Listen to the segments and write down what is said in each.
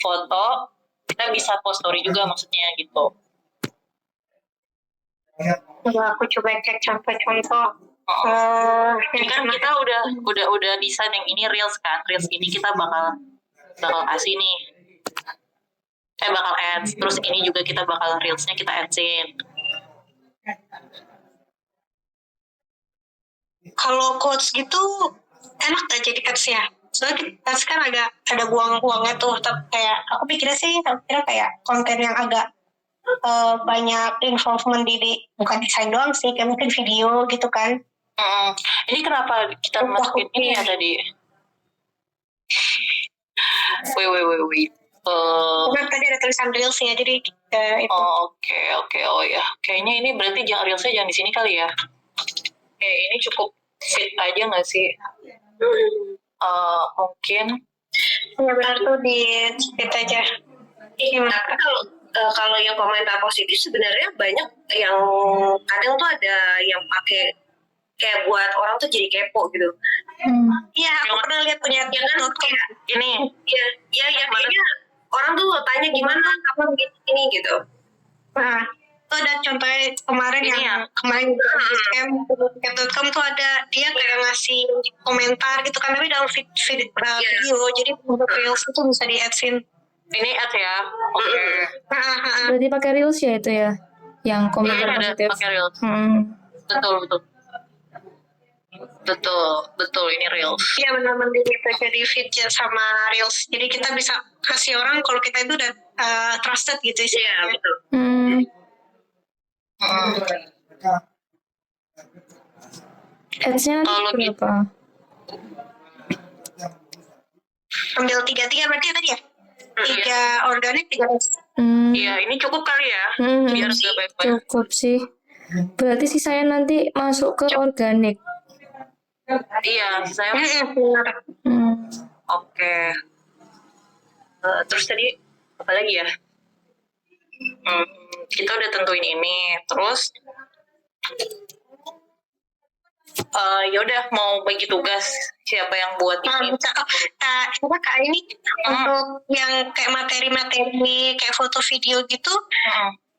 foto, kita bisa post story juga maksudnya gitu. Aku coba cek contoh-contoh. Ini kan kita udah desain yang ini reels kan. Reels ini kita bakal kasih nih. Bakal ads. Terus ini juga kita bakal reelsnya kita adsin. Kalau quotes gitu enak gak jadi ads ya? Soalnya ads kan agak ada buang-buangnya tuh. Kayak aku pikirnya kayak konten yang agak banyak involvement di bukan desain doang sih, kayak mungkin video gitu kan. Ini kenapa kita masukin ini ya tadi? Wait. Karena tadi ada tulisan reelsnya, jadi itu. Oke. Oh ya, kayaknya ini berarti reelsnya jangan di sini kali ya. Ini cukup fit aja nggak sih? Mungkin. Ya benar tuh di fit aja. Tapi kalau yang komentar positif sebenarnya banyak yang kadang tuh ada yang pakai kayak buat orang tuh jadi kepo gitu. Iya, aku pernah lihat punya ya kan kayak ini. Iya kayaknya orang tuh tanya gimana kapan gini gitu. Nah, itu ada contohnya kemarin ini yang kemarin tiket.com tuh ada dia kayak ngasih komentar gitu kan, tapi dalam video, jadi untuk reels itu bisa di adsin. Ini ads ya. Oke. Berarti pakai reels ya itu ya, yang komentar positif. Pakai reels. Betul ini reels. Iya benar-benar gitu, jadi feed sama reels. Jadi kita bisa kasih orang kalau kita itu udah trusted gitu sih. Iya betul. Ads-nya berapa? Ambil 3 berarti ya tadi ya? 3 organik, 3 ads. Iya, ini cukup kali ya. Biar nggak banyak. Cukup sih. Berarti sih saya nanti masuk ke organik. Iya, saya. Oke. Terus tadi apa lagi ya? Kita udah tentuin ini. Terus ya udah mau bagi tugas siapa yang buat ini. Coba Kak ini untuk yang kayak materi-materi kayak foto video gitu.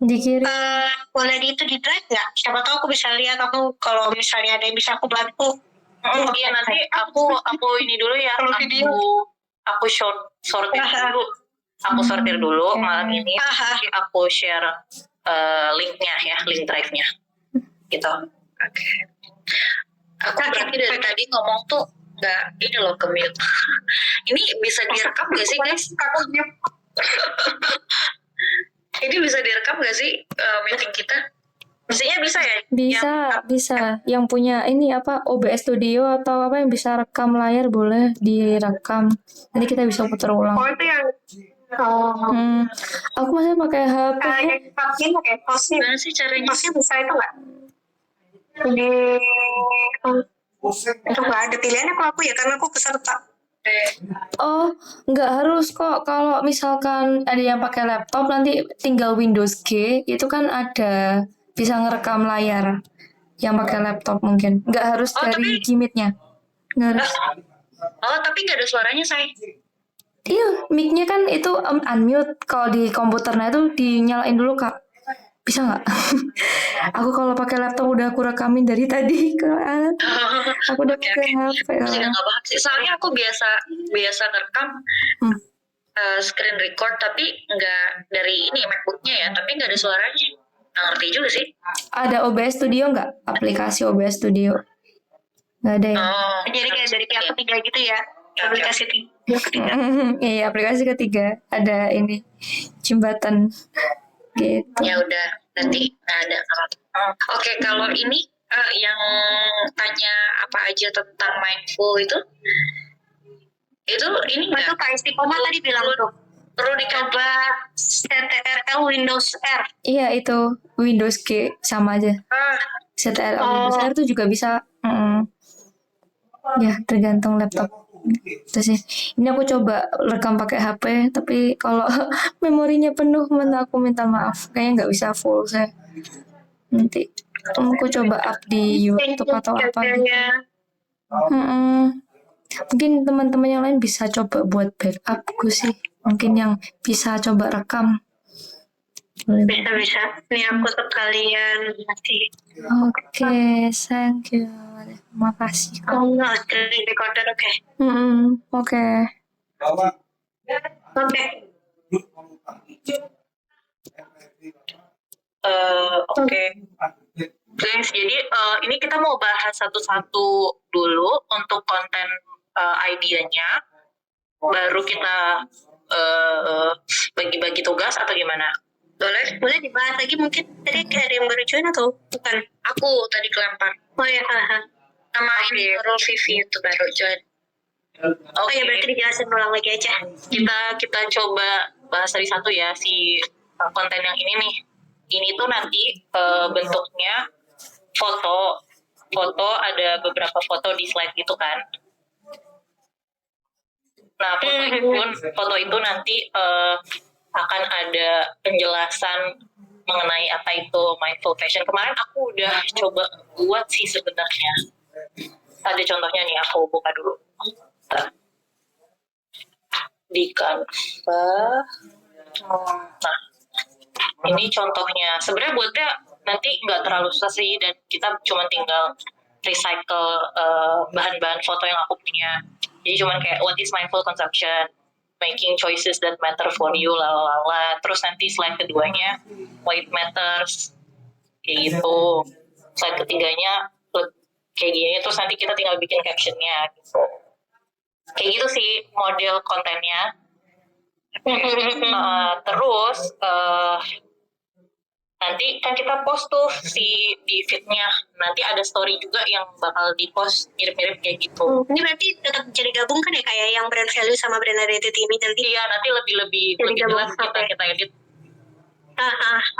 Dikirim. Boleh di drive nggak? Siapa tahu aku bisa lihat, aku kalau misalnya ada yang bisa aku bantu. Iya nanti aku ini dulu ya. Aku sortir dulu. Aku sortir dulu malam ini. Nanti aku share linknya ya, link drive-nya. Gitu. Oke. Aku berarti dari tadi ngomong tuh nggak ini loh ke-mute. Ini bisa direkam nggak sih guys? Ini bisa direkam nggak sih meeting kita? Mestinya bisa ya? Bisa. Yang punya ini apa OBS Studio atau apa yang bisa rekam layar boleh direkam. Nanti kita bisa putar ulang. Oh itu yang aku masih pakai HP. Pakai pause. Gimana sih caranya? Pause bisa itu nggak? Di itu nggak ada pilihannya kalau aku ya, karena aku peserta. Oh, nggak harus kok. Kalau misalkan ada yang pakai laptop nanti tinggal Windows G, itu kan ada bisa ngerekam layar. Yang pakai laptop mungkin nggak harus dari Gmeet-nya. Nggak harus. Tapi nggak ada suaranya say. Iya, mic-nya kan itu unmute. Kalau di komputernya itu dinyalain dulu Kak. Bisa nggak? Aku kalau pakai laptop udah aku rekamin dari tadi kan. Aku udah pakai HP. Aku juga nggak paham sih. Soalnya aku biasa ngerekam screen record tapi nggak dari ini MacBook-nya ya, tapi nggak ada suaranya. Nggak ngerti juga sih. Ada OBS Studio nggak? Aplikasi OBS Studio? Nggak ada ya? Jadi kayak dari pihak ketiga gitu ya. Aplikasi ketiga. Iya, aplikasi ketiga. Ada ini jembatan. Gitu. Ya udah nanti ada. Oke, kalau ini yang tanya apa aja tentang mindful itu ini itu Kak Istiqomah tadi bilang tuh perlu dicoba CTRL Windows R. Iya itu Windows G sama aja. CTRL Windows R itu juga bisa. Ya tergantung laptop. Terus sih, ini aku coba rekam pakai HP, tapi kalau memorinya penuh, aku minta maaf, kayaknya nggak bisa full saya. Nanti aku coba up di YouTube atau apa gitu. Mungkin teman-teman yang lain bisa coba buat backup, gue sih mungkin yang bisa coba rekam. Boleh. Bisa. Nih aku sekalian nanti. Oke, thank you. Makasih. Oh, nggak screen recorder, oke. Oke. Oke. Oke. Guys, jadi ini kita mau bahas satu-satu dulu untuk konten idenya. Baru kita bagi-bagi tugas atau gimana? Boleh dibahas lagi mungkin. Tadi kayak ada yang baru join atau bukan? Aku tadi kelempar. Oh ya, Sama ini Rul Vivi itu baru join. Oh ya, berarti dijelasin ulang lagi aja. Kita coba bahas dari satu ya, si konten yang ini nih. Ini tuh nanti bentuknya foto, ada beberapa foto di slide gitu kan. Nah, foto itu nanti akan ada penjelasan mengenai apa itu mindful fashion. Kemarin aku udah coba buat sih sebenarnya. Ada contohnya nih, aku buka dulu. Di Canva. Nah, ini contohnya. Sebenarnya buatnya nanti nggak terlalu susah sih, dan kita cuma tinggal recycle bahan-bahan foto yang aku punya. Jadi cuma kayak what is mindful consumption, making choices that matter for you, lalala. Terus nanti slide keduanya why it matters, kayak gitu. Slide ketiganya kayak gini, terus nanti kita tinggal bikin captionnya gitu. Kayak gitu sih model kontennya. Terus nanti kan kita post tuh di feednya. Nanti ada story juga yang bakal di post mirip-mirip kayak gitu. Ini berarti tetap jadi gabung kan ya, kayak yang brand value sama brand identity ini nanti? Iya, nanti lebih jelas kita edit.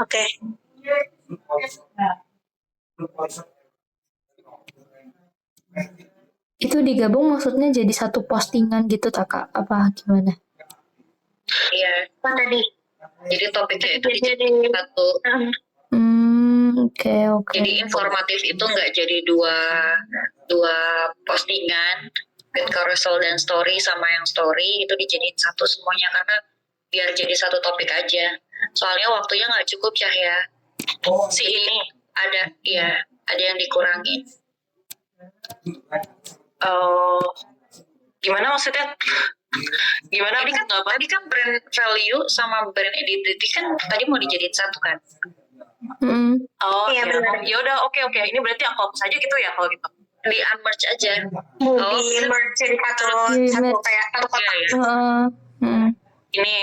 Oke. Itu digabung maksudnya jadi satu postingan gitu tak Kak? Apa gimana? Iya. Apa tadi? Jadi topiknya itu dijadiin satu. Oke. Jadi informatif itu nggak jadi dua postingan, feed carousel dan story sama yang story itu dijadiin satu semuanya, karena biar jadi satu topik aja. Soalnya waktunya nggak cukup ya. Ini ada yang dikurangin. Gimana maksudnya? Gimana? Tadi kan brand value sama brand identity kan tadi mau dijadiin satu kan? Iya, benar. Ya udah, oke. Ini berarti aku hapus aja gitu ya kalau gitu. Di unmerge aja. Di merge jadi satu kayak satu kotak. Ini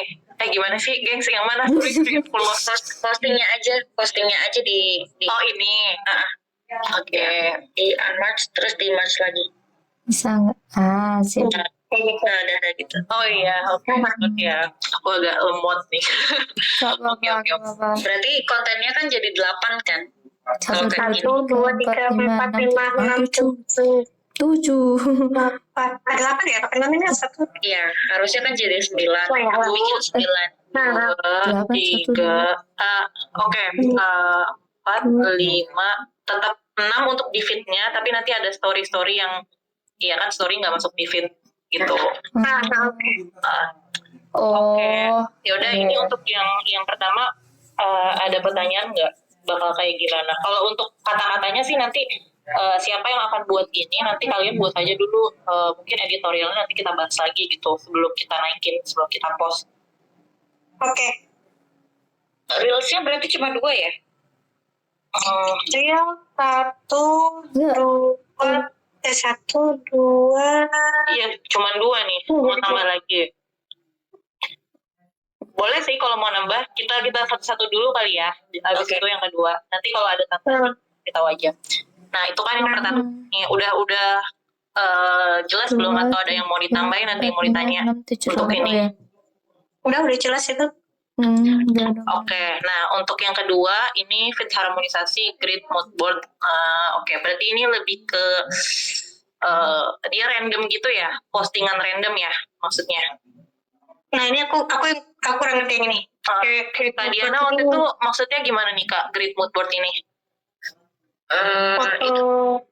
gimana sih, gengs? Yang mana? Postingnya aja di Oh, ini. Oke. Di unmerge terus di merge lagi. Bisa nggak? Sip. Kayak gitu. Udah gitu. Oh iya, oke. Ya, aku agak lemot nih. Oke. Berarti kontennya kan jadi 8 kan? 1, 2, 3, 4, 5, 6, 7, 8. Ada 8 ya? Kapan namanya? 1. Iya, harusnya kan jadi 9. Oh, ya. Aku bikin 9. 2, 3. Oke. 4, 5. Tetap 6 untuk di feed-nya, tapi nanti ada story-story yang, iya kan, story nggak masuk di feed gitu. Oke. Ya udah, ini untuk yang pertama, ada pertanyaan nggak? Bakal kayak gimana? Kalau untuk kata-katanya sih nanti siapa yang akan buat ini, nanti kalian buat aja dulu, mungkin editorialnya nanti kita bahas lagi gitu sebelum kita naikin, sebelum kita post. Oke. Reelsnya berarti cuma 2 ya? Real 1, 2. Iya, cuma 2 nih. Mau tambah lagi. Boleh sih kalau mau nambah, kita satu-satu dulu kali ya. Habis itu yang kedua. Nanti kalau ada tambahan kita aja. Nah, itu kan yang pertama. Nih, udah jelas belum, atau ada yang mau ditambahin, nanti yang mau ditanya untuk ini? Udah jelas itu. Oke, nah untuk yang kedua ini feed harmonisasi grid mood board. Oke, berarti ini lebih ke dia random gitu ya, postingan random ya maksudnya. Nah, ini aku kurang ngerti yang ini. Kak Diana waktu itu maksudnya gimana nih Kak, grid mood board ini? Foto.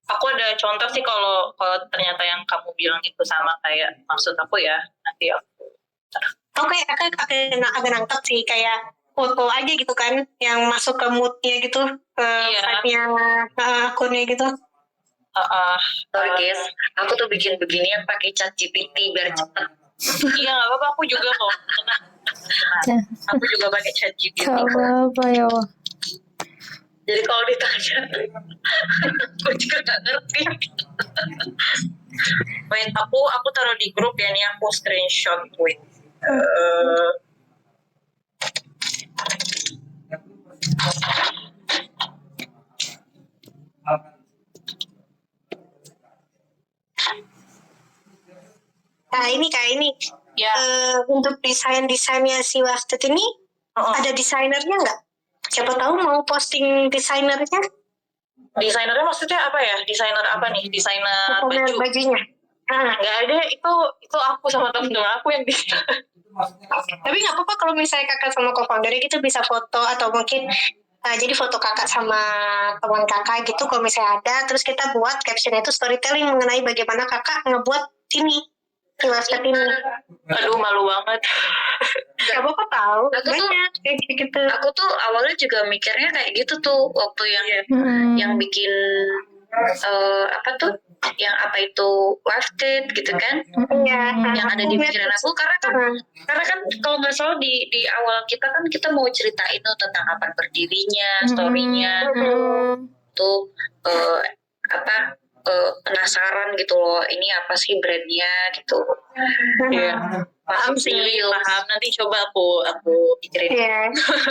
Aku ada contoh sih kalau ternyata yang kamu bilang itu sama kayak maksud aku ya, nanti aku. Oke, aku agak nangkep sih kayak foto aja gitu kan, yang masuk ke moodnya gitu, ke vibe-nya akunnya gitu. Sorry guys, aku tuh bikin beginian pakai chat GPT biar cepet. Iya nggak apa-apa, aku juga kok. Aku juga pakai chat GPT. Gak apa-apa ya. Jadi kalau ditanya, aku juga nggak ngerti. Wait, aku taruh di grup ya, nih aku screenshot. Wait. Nah ini kayak ini Ya. untuk desainnya si Wafted ini ada desainernya nggak? Siapa tahu mau posting desainernya? Desainernya maksudnya apa ya? Desainer apa nih? Desainer baju. Bajunya. Nggak ada, itu aku sama temen-temen aku yang desain. Tapi nggak apa-apa kalau misalnya kakak sama co-foundernya gitu bisa foto atau mungkin jadi foto kakak sama teman kakak gitu kalau misalnya ada, terus kita buat captionnya itu storytelling mengenai bagaimana kakak ngebuat ini di website ini. Aduh, malu banget. Gak apa-apa tahu. Aku tuh- Banyak kayak gitu. Aku tuh awalnya juga mikirnya kayak gitu tuh waktu yang bikin apa tuh, yang apa itu Wafted gitu kan, Iya. yang ada di pikiran aku karena kan kalau nggak salah di awal kita mau ceritain tuh tentang kapan berdirinya, storynya tuh penasaran gitu loh, ini apa sih brandnya gitu. Iya. Paham sih, paham. Nanti coba aku pikirin. Iya.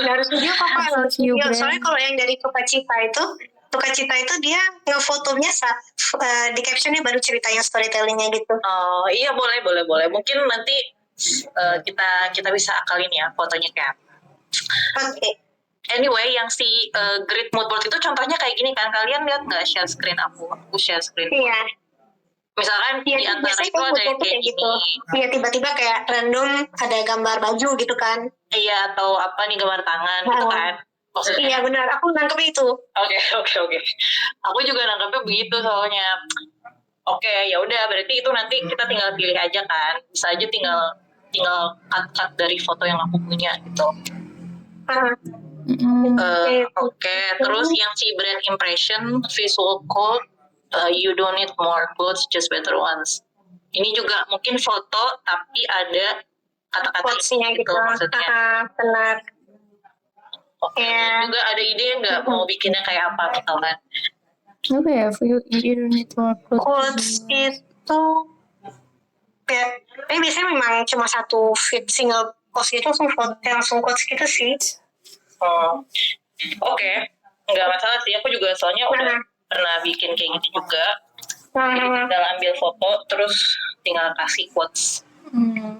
Harus video kok Kak, harus video. Soalnya kalau yang dari Tukacita itu dia ngefotonya di captionnya baru ceritanya storytellingnya gitu. Oh iya, boleh. Mungkin nanti kita bisa akalin ya fotonya kayak apa. Oke. Anyway, yang si Great Mood Board itu contohnya kayak gini kan. Kalian lihat nggak share screen aku? Aku share screen. Iya. Misalkan Iya, di antara biasanya itu ada yang kayak kayak gitu. gini. Iya, tiba-tiba kayak random ada gambar baju gitu kan. Iya, atau apa nih, gambar tangan gitu kan. Maksudnya. Iya benar, aku nangkep itu. Oke. Aku juga nangkepnya begitu soalnya. Oke, ya udah, berarti itu nanti kita tinggal pilih aja kan. Bisa aja tinggal cut dari foto yang aku punya gitu. Oke, terus yang si brand impression, visual code, you don't need more quotes, just better ones. Ini juga mungkin foto tapi ada kata-kata Quotes-nya gitu maksudnya. Benar. Oke, juga ada ide nggak mau bikinnya kayak apa misalkan? Apa ya? You don't need more Quotes itu ya, tapi biasanya memang cuma satu feed single post gitu langsung quotes gitu sih. Oke. Nggak masalah sih, aku juga soalnya udah pernah bikin kayak gitu juga. Jadi tinggal ambil foto terus tinggal kasih quotes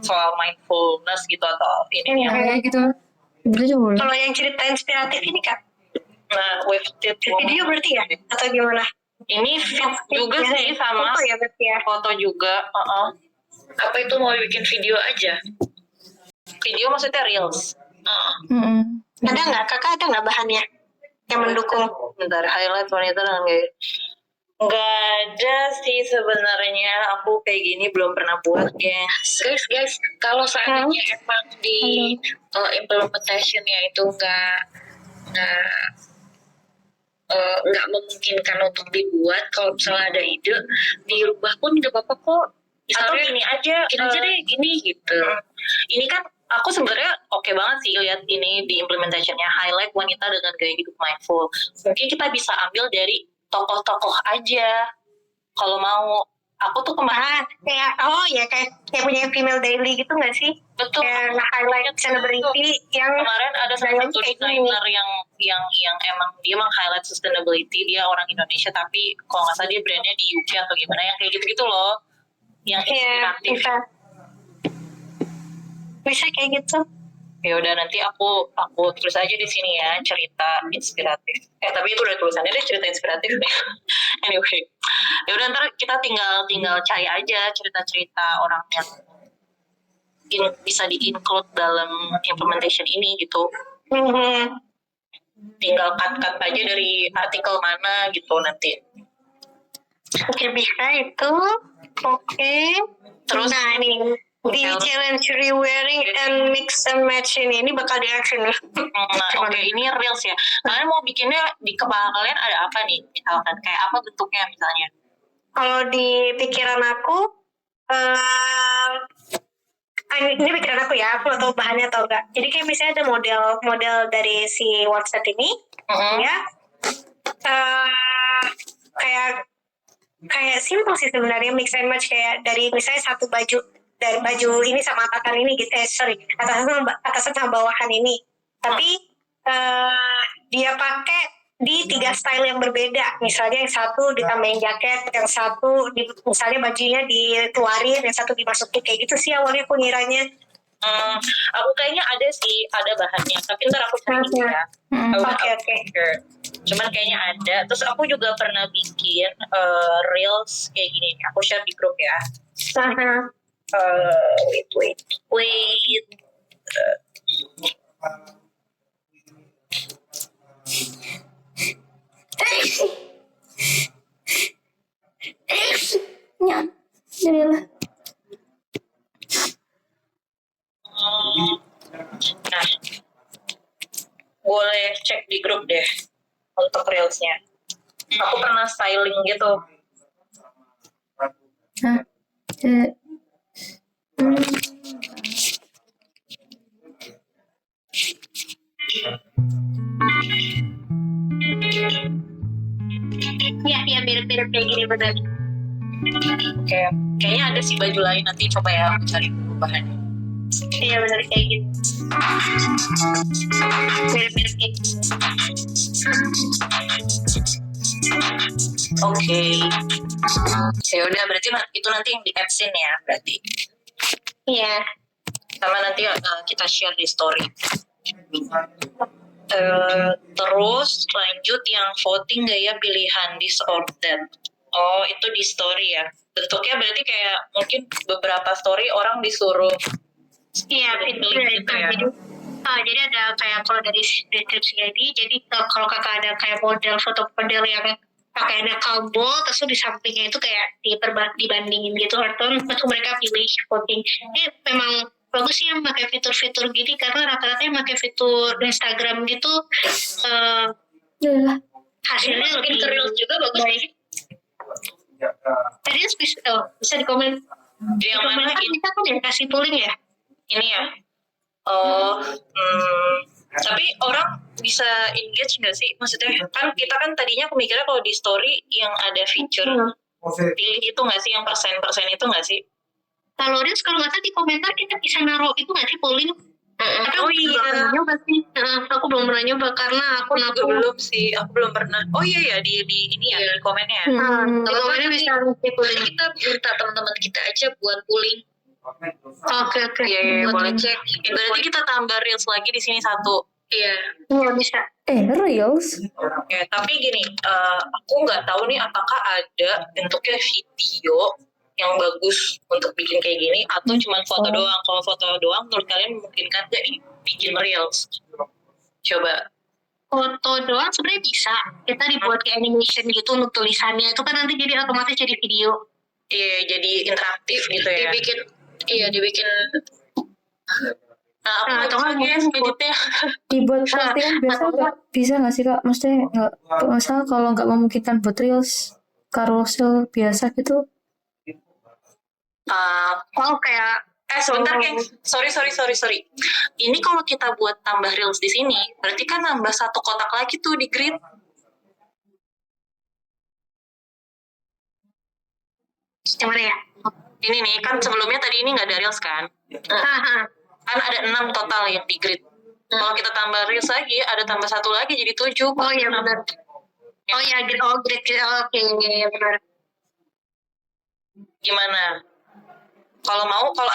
soal mindfulness gitu atau ini yang kayak gitu. Itu boleh. Kalau yang cerita inspiratif ini Kak, Wafted video berarti ya atau gimana? ini fit juga sih sama foto ya berarti ya. foto juga. Apa itu mau bikin video aja? Video maksudnya reels. Ada nggak kakak, ada nggak bahannya yang mendukung? Bentar, highlight wanita dengan gaya. Nggak ada sih sebenarnya, aku kayak gini belum pernah buat ya. Guys, kalau seandainya emang di implementationnya itu nggak memungkinkan untuk dibuat, kalau misalnya ada ide dirubah pun nggak apa-apa kok. Atau Misalnya gini aja, deh gini gitu. Ini kan aku sebenarnya oke banget sih lihat ini di implementationnya, highlight wanita dengan gaya hidup mindful. Mungkin kita bisa ambil dari tokoh-tokoh aja kalau mau. Aku tuh kemarin kayak kayak punya female daily gitu nggak sih? betul Kayak highlight celebrity yang kemarin ada salah satu kayak gini. desainer yang emang dia meng-highlight sustainability, dia orang Indonesia tapi kalau nggak salah dia brandnya di UK atau gimana, yang kayak gitu-gitu loh, yang inspiratif. Bisa kayak gitu. Ya udah, nanti aku tulis aja di sini ya, cerita inspiratif. Tapi itu udah tulisannya deh, cerita inspiratif nih. Anyway, ya udah, ntar kita tinggal cari aja cerita-cerita orang yang bisa di-include dalam implementation ini gitu. Tinggal cut aja dari artikel mana gitu nanti. Oke, bisa itu. Oke. Terus Nah, ini di challenge rewearing and mix and match ini bakal di action nih. oke, ini reels ya. Kalian mau bikinnya di kepala kalian ada apa nih? Misalkan kayak apa bentuknya misalnya? Kalau di pikiran aku, ini pikiran aku ya, aku nggak tahu bahannya atau enggak. Jadi kayak misalnya ada model dari si WhatsApp ini, ya, kayak simpel sih sebenarnya mix and match kayak dari misalnya satu baju dari baju ini sama atasan ini gitu, atasan sama bawahan ini, tapi dia pakai di 3 style yang berbeda. Misalnya yang satu ditambahin jaket, yang satu misalnya bajunya dikeluarin, yang satu dimasukin, kayak gitu sih awalnya aku ngiranya. Aku kayaknya ada bahannya, tapi ntar aku cari dulu ya. Oke. Cuman kayaknya ada. Terus aku juga pernah bikin reels kayak gini. Aku share di grup ya. Wait. Ya, jadilah. Nah, boleh cek di grup deh untuk reelsnya. Aku pernah styling gitu. Hah? Ya mirip-mirip kayak gini benar. Oke. Kayaknya ada sih baju lain, nanti coba ya aku cari dulu bahannya. Iya benar kayak gitu. Mirip-mirip kayak gitu. Oke. Ya udah, berarti itu nanti yang di absen ya berarti. Iya. Sama nanti kita share di story. Terus lanjut yang voting gaya pilihan this or that. Oh, itu di story ya. Bentuknya berarti kayak mungkin beberapa story orang disuruh. Iya, pilih gitu ya. Jadi ada kayak kalau dari deskripsi jadi kalau kakak ada kayak foto model yang pakaiannya kabel, terus di sampingnya itu kayak dibandingin gitu, atau mereka pilih voting. Ini memang bagus sih yang pakai fitur-fitur gini, karena rata-rata yang pakai fitur Instagram gitu hasilnya lebih ke reels juga bagus baik. Tadi bisa di komen. Yang mana kita kan ya kasih polling ya. Ini ya. Tapi orang bisa engage nggak sih? Maksudnya kan kita kan tadinya aku mikirnya kalau di story yang ada feature pilih itu nggak sih, yang persen itu nggak sih? Kalau Reels kalau nggak salah di komentar kita bisa naruh itu nggak sih polling? Tapi Oh aku iya. belum pernah nyoba sih. Aku belum pernah nyoba karena aku belum pernah. Oh iya ya, di ini ya, di komennya. Di komennya bisa polling. Kita minta teman-teman kita aja buat polling. Oke. Iya, Buat boleh ngecek. Berarti kita tambah reels lagi di sini satu. Iya. Iya bisa. Reels? Oke, tapi gini, aku nggak tahu nih apakah ada bentuknya video yang bagus untuk bikin kayak gini atau cuma foto doang. Kalau foto doang, menurut kalian memungkinkan nggak bikin reels? Coba. Foto doang sebenarnya bisa. Kita dibuat kayak animation gitu untuk tulisannya. Itu kan nanti jadi otomatis jadi video. Iya, jadi interaktif gitu ya. Dibikin. Nah, aku atau lagi ya editnya. Dibuat postingan biasa nggak bisa nggak sih kak? Maksudnya nggak, masalah kalau nggak memungkinkan buat reels, carousel biasa gitu. Kayak Sebentar, Keng. Sorry. Ini kalau kita buat tambah reels di sini, berarti kan nambah satu kotak lagi tuh di grid. gimana ya? Ini nih, kan sebelumnya tadi ini nggak ada reels kan? Kan ada 6 total yang di grid. Kalau kita tambah reels lagi, ada tambah satu lagi jadi 7. Oh iya benar. Oh iya, grid. Oke, benar. Gimana? Kalau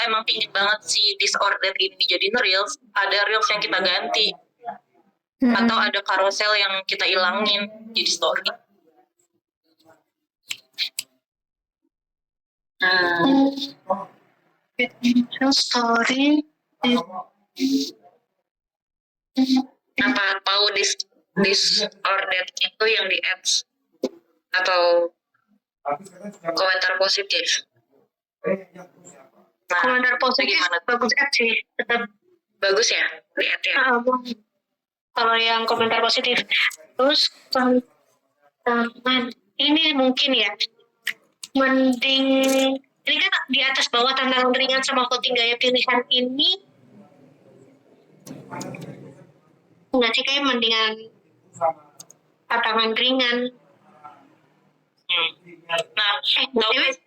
emang pingin banget si disordered ini dijadiin reels, ada reels yang kita ganti. Atau ada carousel yang kita ilangin jadi story. Story. Apa mau disordered itu yang di apps atau Komentar positif. Nah, Komentar positif gimana? bagus sih, tetap. Bagus ya, lihat ya. Kalau yang komentar positif, terus teman ini mungkin ya, mending ini kan di atas bawah tantangan ringan sama voting gaya pilihan ini nggak sih, kayak mendingan tantangan ringan. Nah, guys,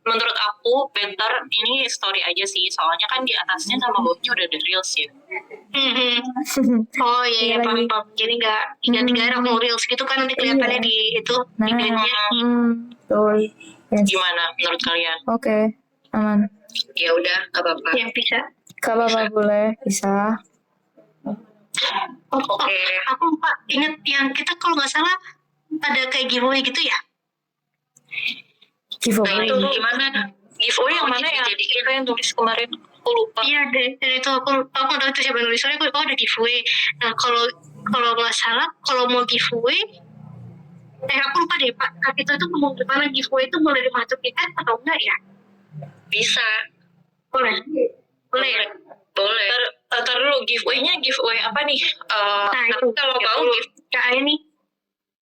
menurut aku better ini story aja sih, soalnya kan di atasnya sama bawahnya udah ada reels ya. Oh iya, paham. Jadi nggak tiga mau reels gitu kan, nanti kelihatannya di itu videonya. Betul. Yes. Gimana menurut kalian? Oke, aman. Ya udah, nggak apa-apa. Yang bisa. Gak apa-apa, boleh, bisa. Oke. Aku lupa ingat yang kita kalau nggak salah ada kayak giveaway gitu ya. Nah Giveaway. itu gimana? Giveaway yang mana ya? Dijadiin. Itu yang tulis kemarin, aku lupa. Iya deh, dan itu aku nggak tahu itu siapa yang nulis, soalnya aku ada giveaway. Nah kalau nggak salah, kalau mau giveaway, aku lupa deh Pak, itu mau gimana giveaway itu boleh dimasukin atau enggak ya? Bisa. Boleh. Boleh. Ntar dulu, giveaway-nya giveaway apa nih? Itu Kalau mau kayak ini.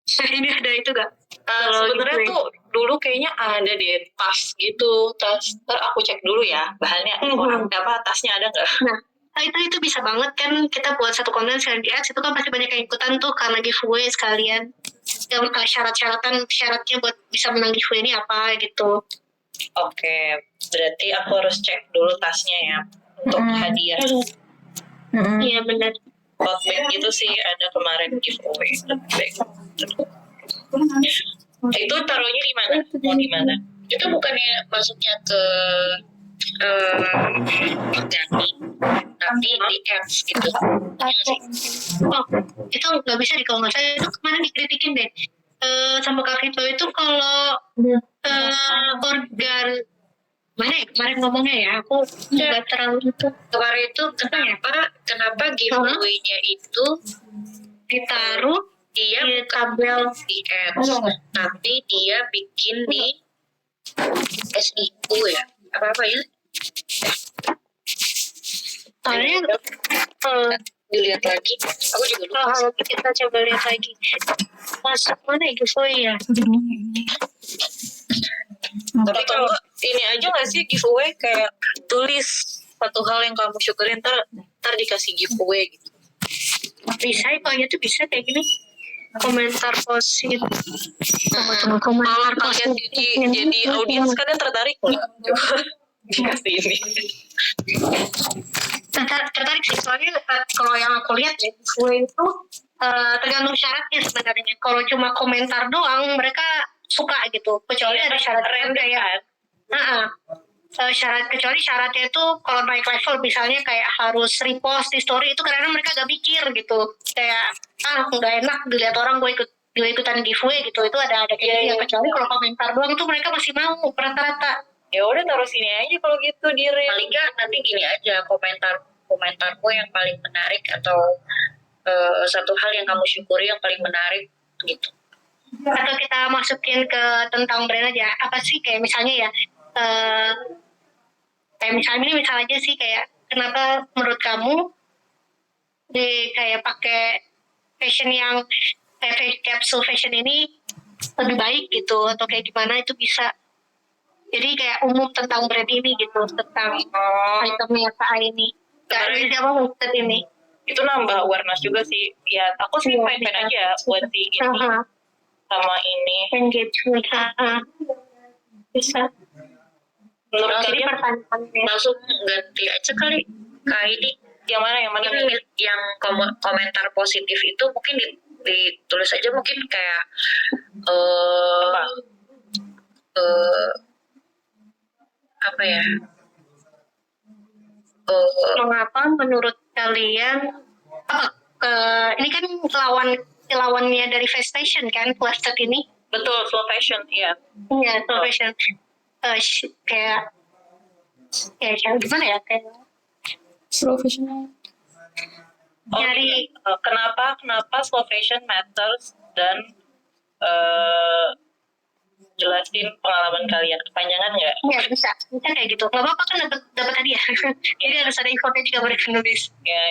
Ini ada itu gak? Sebenarnya giveaway. tuh dulu kayaknya ada deh tas gitu, ntar aku cek dulu ya bahannya tasnya ada nggak? Nah itu bisa banget kan, kita buat satu konten sekalian di ads, itu kan pasti banyak yang ikutan tuh karena giveaway sekalian. Yang syaratnya buat bisa menang giveaway ini apa gitu. Oke, berarti aku harus cek dulu tasnya ya untuk hadiah. Iya benar. Tote bag gitu sih ada kemarin giveaway. Itu taruhnya di mana? Mau di mana? itu bukannya masuknya ke organik, tapi di ads gitu. Oh, itu nggak bisa kalau nggak salah, itu kemarin dikritikin deh sama Kak Vito itu kalau organ mana ya kemarin ngomongnya ya, aku nggak terlalu itu. Kemarin itu kenapa giveaway-nya itu Ditaruh dia di bukan tabel di ads, tapi dia bikin di SEO ya, apa ya? soalnya Dilihat lagi, aku juga lupa. kita coba lihat lagi masuk mana ya giveaway ya. Tapi kalau ini aja nggak sih giveaway kayak tulis satu hal yang kamu syukurin, ntar dikasih giveaway gitu. Bisa itu tuh bisa kayak gini, komentar positif. Kalau kalian jadi audiens, kalian tertarik nggak? Dikasih ini. Tertarik sih, soalnya kalau yang aku lihat ya giveaway itu tergantung syaratnya sebenarnya. Kalau cuma komentar doang mereka suka gitu, kecuali ada syarat kayak kecuali syaratnya itu kalau naik level misalnya kayak harus repost di story, itu karena mereka gak mikir gitu, kayak nggak enak dilihat orang gue ikutan giveaway gitu, itu ada kayak gitu. Kecuali kalau komentar doang tuh mereka masih mau rata-rata. Ya udah taruh sini aja kalau gitu di reel. Paling nggak nanti gini aja, komentarmu yang paling menarik atau satu hal yang kamu syukuri yang paling menarik gitu. Atau kita masukin ke tentang brand aja, apa sih kayak misalnya ya kayak misal aja sih, kayak kenapa menurut kamu kayak pakai fashion yang kayak capsule fashion ini lebih baik gitu, atau kayak gimana, itu bisa. Jadi kayak umum tentang brand ini gitu, tentang itemnya saat ini. Kayak siapa maksud ini? Itu nambah awareness juga sih. Ya aku sih fine aja buat si ini sama ini. Engagement. Bisa. Menurut Jadi kalian pertanyaannya Langsung ganti aja kali Kak ini. yang mana nih? Yang komentar positif itu mungkin ditulis aja mungkin kayak apa ya? mengapa menurut kalian ini kan lawannya dari fast fashion kan, Clustered ini? Betul, slow fashion, iya. Iya, slow fashion. Kayak gimana ya, kayak Slow fashion. nyari Kenapa slow fashion matters dan jelasin pengalaman kalian. Kepanjangan nggak? Iya bisa kayak gitu. Gak apa-apa kan dapat hadiah. Jadi harus ada effortnya juga buat nulis. Ya.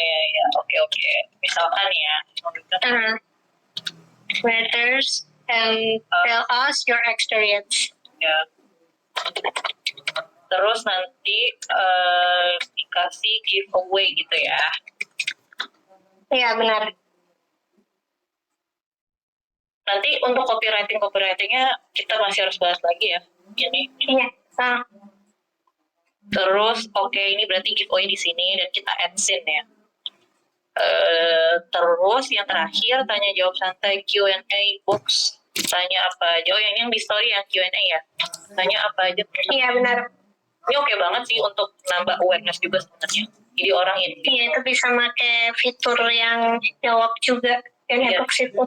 Oke. Misalkan ya. Letters and tell us your experience. Ya. Terus nanti dikasih giveaway gitu ya. Iya benar. Nanti untuk copywritingnya kita masih harus bahas lagi ya. Ini. Iya. Terus oke, ini berarti giveaway di sini dan kita add scene ya. Terus yang terakhir tanya jawab santai Q&A box. Tanya apa aja? Oh yang di story yang Q&A ya. Tanya apa aja. Iya benar. Ini oke banget sih untuk nambah awareness juga sebenarnya. Jadi orang ini. Iya itu bisa pakai fitur yang jawab juga yang box itu.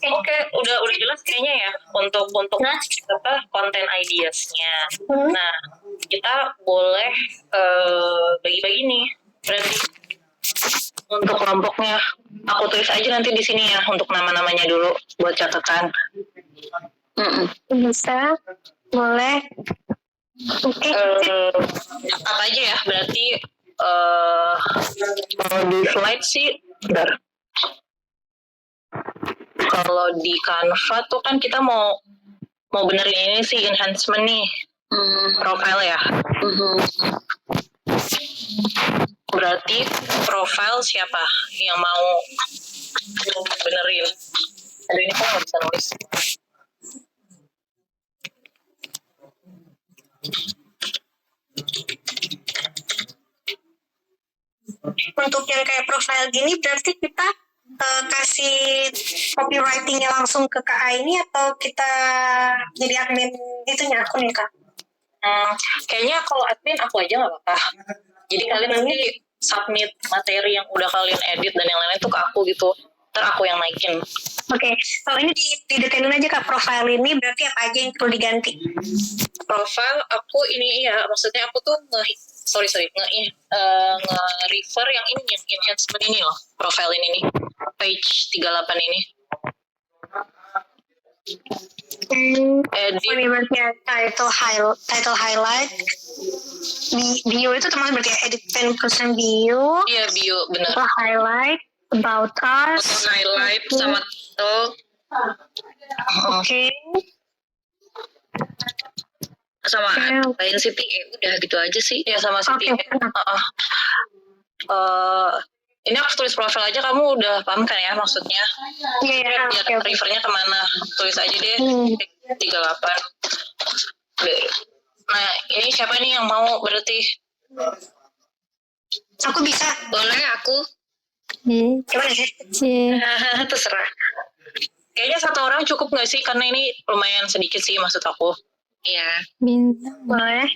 Oke, udah jelas kayaknya ya untuk apa konten ideasnya. Nah, kita boleh bagi-bagi nih. Berarti untuk kelompoknya aku tulis aja nanti di sini ya untuk nama-namanya dulu buat catatan. Bisa, boleh. Oke. Apa aja ya? Berarti kalau di slide sih, bentar. Kalau di Canva tuh kan kita mau benerin ini sih enhancement nih profile ya. Berarti profile siapa yang mau benerin? Aduh ini kok nggak bisa nulis. Untuk yang kayak profile gini berarti kita kasih copywritingnya langsung ke KA ini atau kita jadi admin itunya akunnya Kak? Kayaknya kalau admin aku aja nggak apa-apa. Jadi kalian nanti submit materi yang udah kalian edit dan yang lain-lain tuh ke aku gitu. Ntar aku yang naikin. Oke. Kalau ini didetailin aja Kak profile ini berarti apa aja yang perlu diganti? Profile aku ini ya, maksudnya aku tuh nge-refer yang ini, yang enhancement ini loh, profile ini nih, page 38 ini. Edit. Ini berarti title highlight. Bio itu teman berarti edit 10% bio. Iya bio, benar. Atau highlight, about us. Atau highlight sama title. Oke. Sama lain Siti udah gitu aja sih. Ya sama Siti. Ini aku tulis profil aja, kamu udah paham kan ya maksudnya? Iya. Biar refernya kemana, tulis aja deh 38. Nah ini siapa nih yang mau berarti? Aku bisa. Boleh aku. Gimana sih? Terserah. Kayaknya satu orang cukup nggak sih? Karena ini lumayan sedikit sih maksud aku. Iya. Boleh.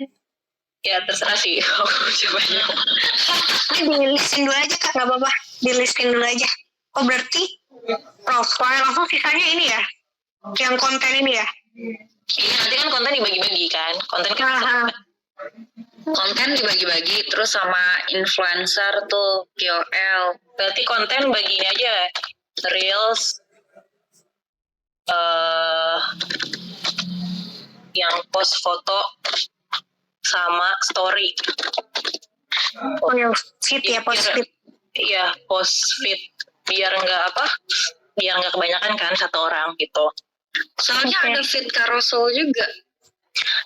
Ya terserah sih. Coba Ini di-listin dulu aja Kak, gak apa-apa. Di-listin dulu aja. Oh berarti profile langsung sisanya ini ya? Yang konten ini ya? Iya nanti kan konten dibagi-bagi kan. Konten dibagi-bagi terus sama influencer tuh KOL. Berarti konten bagi ini aja. Reels. Yang post foto sama story. Oh yang feed ya, post feed. Iya, post feed. Biar nggak kebanyakan kan satu orang gitu. Soalnya ada feed carousel juga.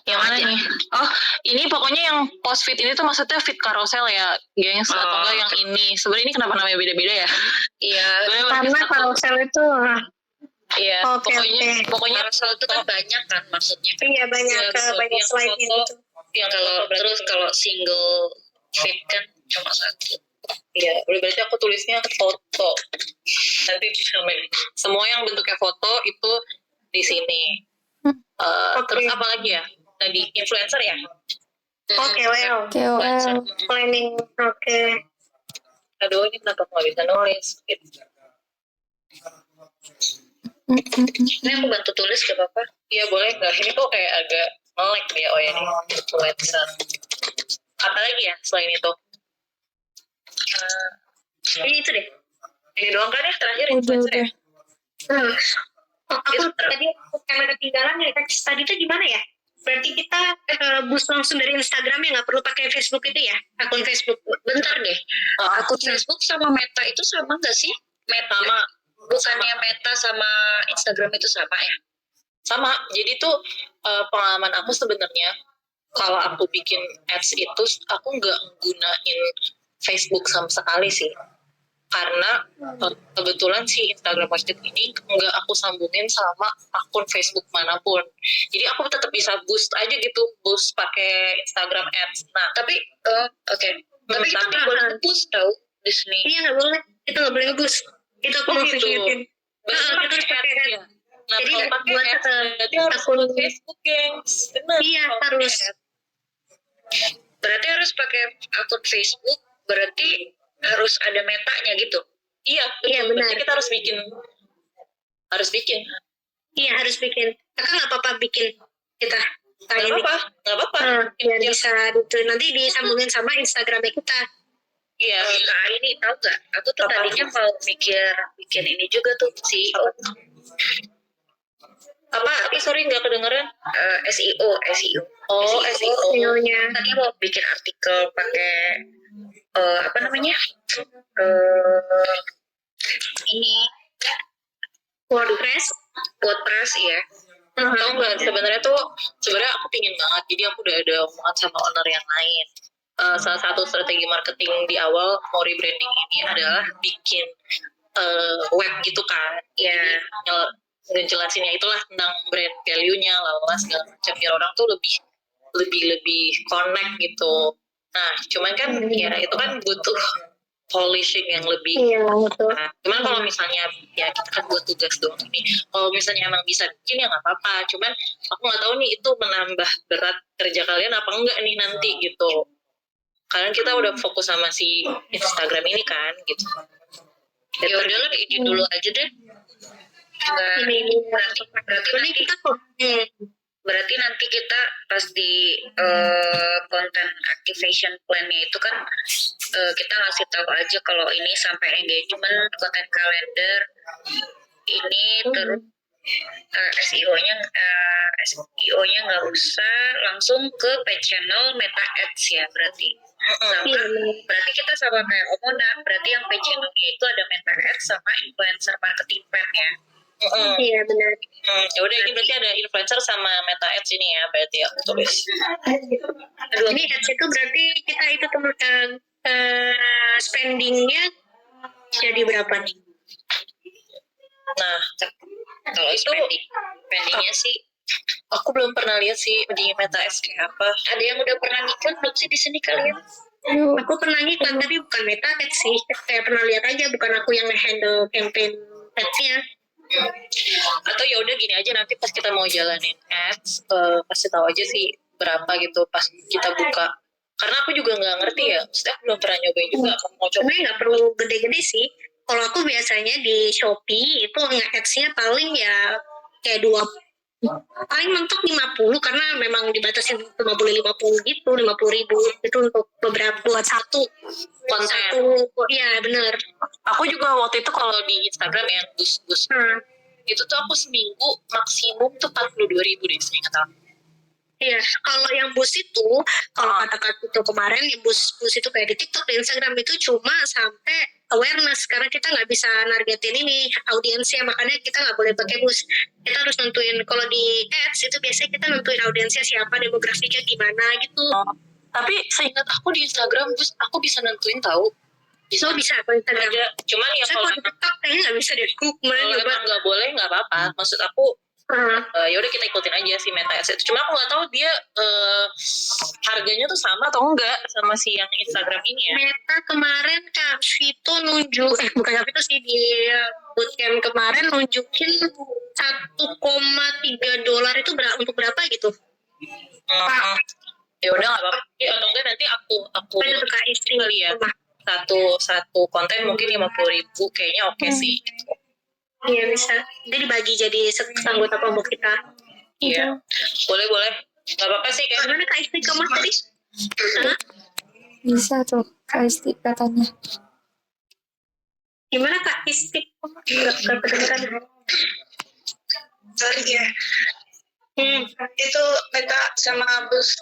Yang mana nih? Oh, ini pokoknya yang post feed ini tuh maksudnya feed carousel ya, gengs, atau enggak yang ini. Sebenarnya ini kenapa namanya beda-beda ya? Iya. Karena carousel itu iya, pokoknya carousel itu kan banyak kan maksudnya. Iya banyak slide gitu. Yang kalau single feed kan cuma satu. Iya, berarti aku tulisnya foto. Nanti semua yang bentuknya foto itu di sini. Terus apa lagi ya? Tadi influencer ya? KOL. Planning. Oke. Aduh, ini kenapa nggak bisa nulis? Ini aku bantu tulis gak apa-apa? Iya boleh nggak? Ini kok kayak agak melek ya. Oh ya ini influencer. Apa lagi ya selain itu? Ini itu deh. Ini doang kan ya terakhir influencer ya? Aku tadi karena ketinggalan ya teks tadi itu gimana ya? Berarti kita boost langsung dari Instagram ya, nggak perlu pakai Facebook itu ya, akun Facebook. Bentar deh, akun Facebook sama Meta itu sama nggak sih? Meta Sama. bukannya Meta sama Instagram itu sama ya? Sama, jadi tuh pengalaman aku sebenarnya kalau aku bikin ads itu aku nggak gunain Facebook sama sekali sih, karena kebetulan si Instagram Wasted ini nggak aku sambungin sama akun Facebook manapun, jadi aku tetap bisa boost aja gitu, boost pakai Instagram ads. Nah Tapi oke. Tapi kita nggak boleh nge-boost tau di sini. Iya nggak boleh, itu nggak boleh ngebus. Itu aku mau gitu. ingetin. Berarti Kita harus pakai ads ads. ya. Nah, Jadi kalau pakai buat ads berarti harus akun buat Facebook, gengs. Bener. Iya Kalau harus. pakai ads. Berarti harus pakai akun Facebook. Berarti harus ada metanya gitu. Iya, betul. Iya, benar. Berarti kita harus bikin. Iya harus bikin. Kakak nggak apa-apa bikin kita. Nggak apa-apa, nggak apa-apa. Biar Ya, bisa itu nanti disambungin sama Instagramnya kita. Iya. Kak ini tahu nggak? Aku tuh Apa? tadinya mau mikir bikin ini juga tuh CEO. Apa sorry nggak kedengeran? SEO. Oh, SEO. SEO-nya. Tadinya mau bikin artikel pakai apa namanya? Ini WordPress. WordPress ya. Tahu nggak, sebenarnya aku pingin banget, jadi aku udah ada omongan sama owner yang lain. Salah satu strategi marketing di awal mau rebranding ini adalah bikin web gitu kan, ya ngejelasinnya itulah tentang brand value-nya, lalu segala macam, biar orang tuh lebih connect gitu. Nah, cuman kan ya itu kan butuh polishing yang lebih. Iya betul. Nah, cuman kalau misalnya ya kita kan buat tugas doang ini. Kalau misalnya emang bisa bikin ya nggak apa-apa. Cuman aku nggak tahu nih itu menambah berat kerja kalian apa enggak nih nanti gitu. Karena kita udah fokus sama si Instagram ini kan gitu. Ya udahlah ini dulu aja deh. Ini Berarti nanti kita pas di content activation plan-nya itu kan kita ngasih tahu aja kalau ini sampai engagement, content calendar ini terus SEO-nya nggak usah langsung ke page channel Meta Ads ya berarti. Berarti kita sama kayak Omona, berarti yang page channel-nya itu ada Meta Ads sama influencer marketing plan ya. Iya benar. Ya udah, ini berarti ada influencer sama Meta Ads ini ya, berarti aku tulis. Ini ads itu berarti kita itu temukan spendingnya jadi berapa nih? Nah, Kalau itu spendingnya sih aku belum pernah lihat sih di Meta Ads kayak apa. ada yang udah pernah ngiklan belum sih di sini kalian? Aku pernah ngiklan tapi bukan Meta Ads sih. Kayak pernah lihat aja, bukan aku yang handle campaign ads-nya. Atau ya udah gini aja, nanti pas kita mau jalanin ads pasti tahu aja sih berapa gitu pas kita buka, karena aku juga nggak ngerti ya, maksudnya aku belum pernah nyobain juga. Mau coba Sebenarnya nggak perlu gede-gede sih. Kalau aku biasanya di Shopee itu nge-ads-nya paling ya kayak paling mentok 50, karena memang dibatasin cuma boleh 50 gitu, 50.000 itu untuk beberapa buat satu konten. Ya benar. Aku juga waktu itu kalau di Instagram yang bus itu tuh aku seminggu maksimum tuh 42.000 deh, saya ingat aku. Iya, kalau yang bus itu, kalau kata-kata itu kemarin yang bus itu kayak di TikTok, di Instagram itu cuma sampai awareness, karena kita nggak bisa nargetin ini audiensnya, makanya kita nggak boleh pakai bus. Kita harus nentuin, kalau di ads itu biasanya kita nentuin audiensnya siapa, demografiknya gimana gitu. Tapi seingat aku di Instagram bus aku bisa nentuin tahu. Bisa kalau Instagram. Ada, cuman ya Saya kalau kalau di TikTok kayaknya nggak bisa deh. kalau emang nggak boleh nggak apa-apa. Maksud aku ya udah kita ikutin aja si Meta Ads itu. Cuma aku nggak tahu dia harganya tuh sama atau enggak sama si yang Instagram ini ya. Meta kemarin Kak Vito bukan Kak Vito sih, di bootcamp kemarin nunjukin $1,3 itu untuk berapa gitu. Ya udah nggak apa-apa. Ya, atau enggak nanti aku Itu Kak istri kali ya. Satu konten mungkin 50.000 kayaknya oke sih. Iya bisa. Jadi dibagi jadi anggota kelompok kita. Iya. Boleh. Nggak apa-apa sih kayak. Gimana Kak istri kamu tadi? Bisa tuh, Kak Isti katanya. Gimana Kak istri? Enggak kedengeran. Sorry ya. Itu Meta sama bus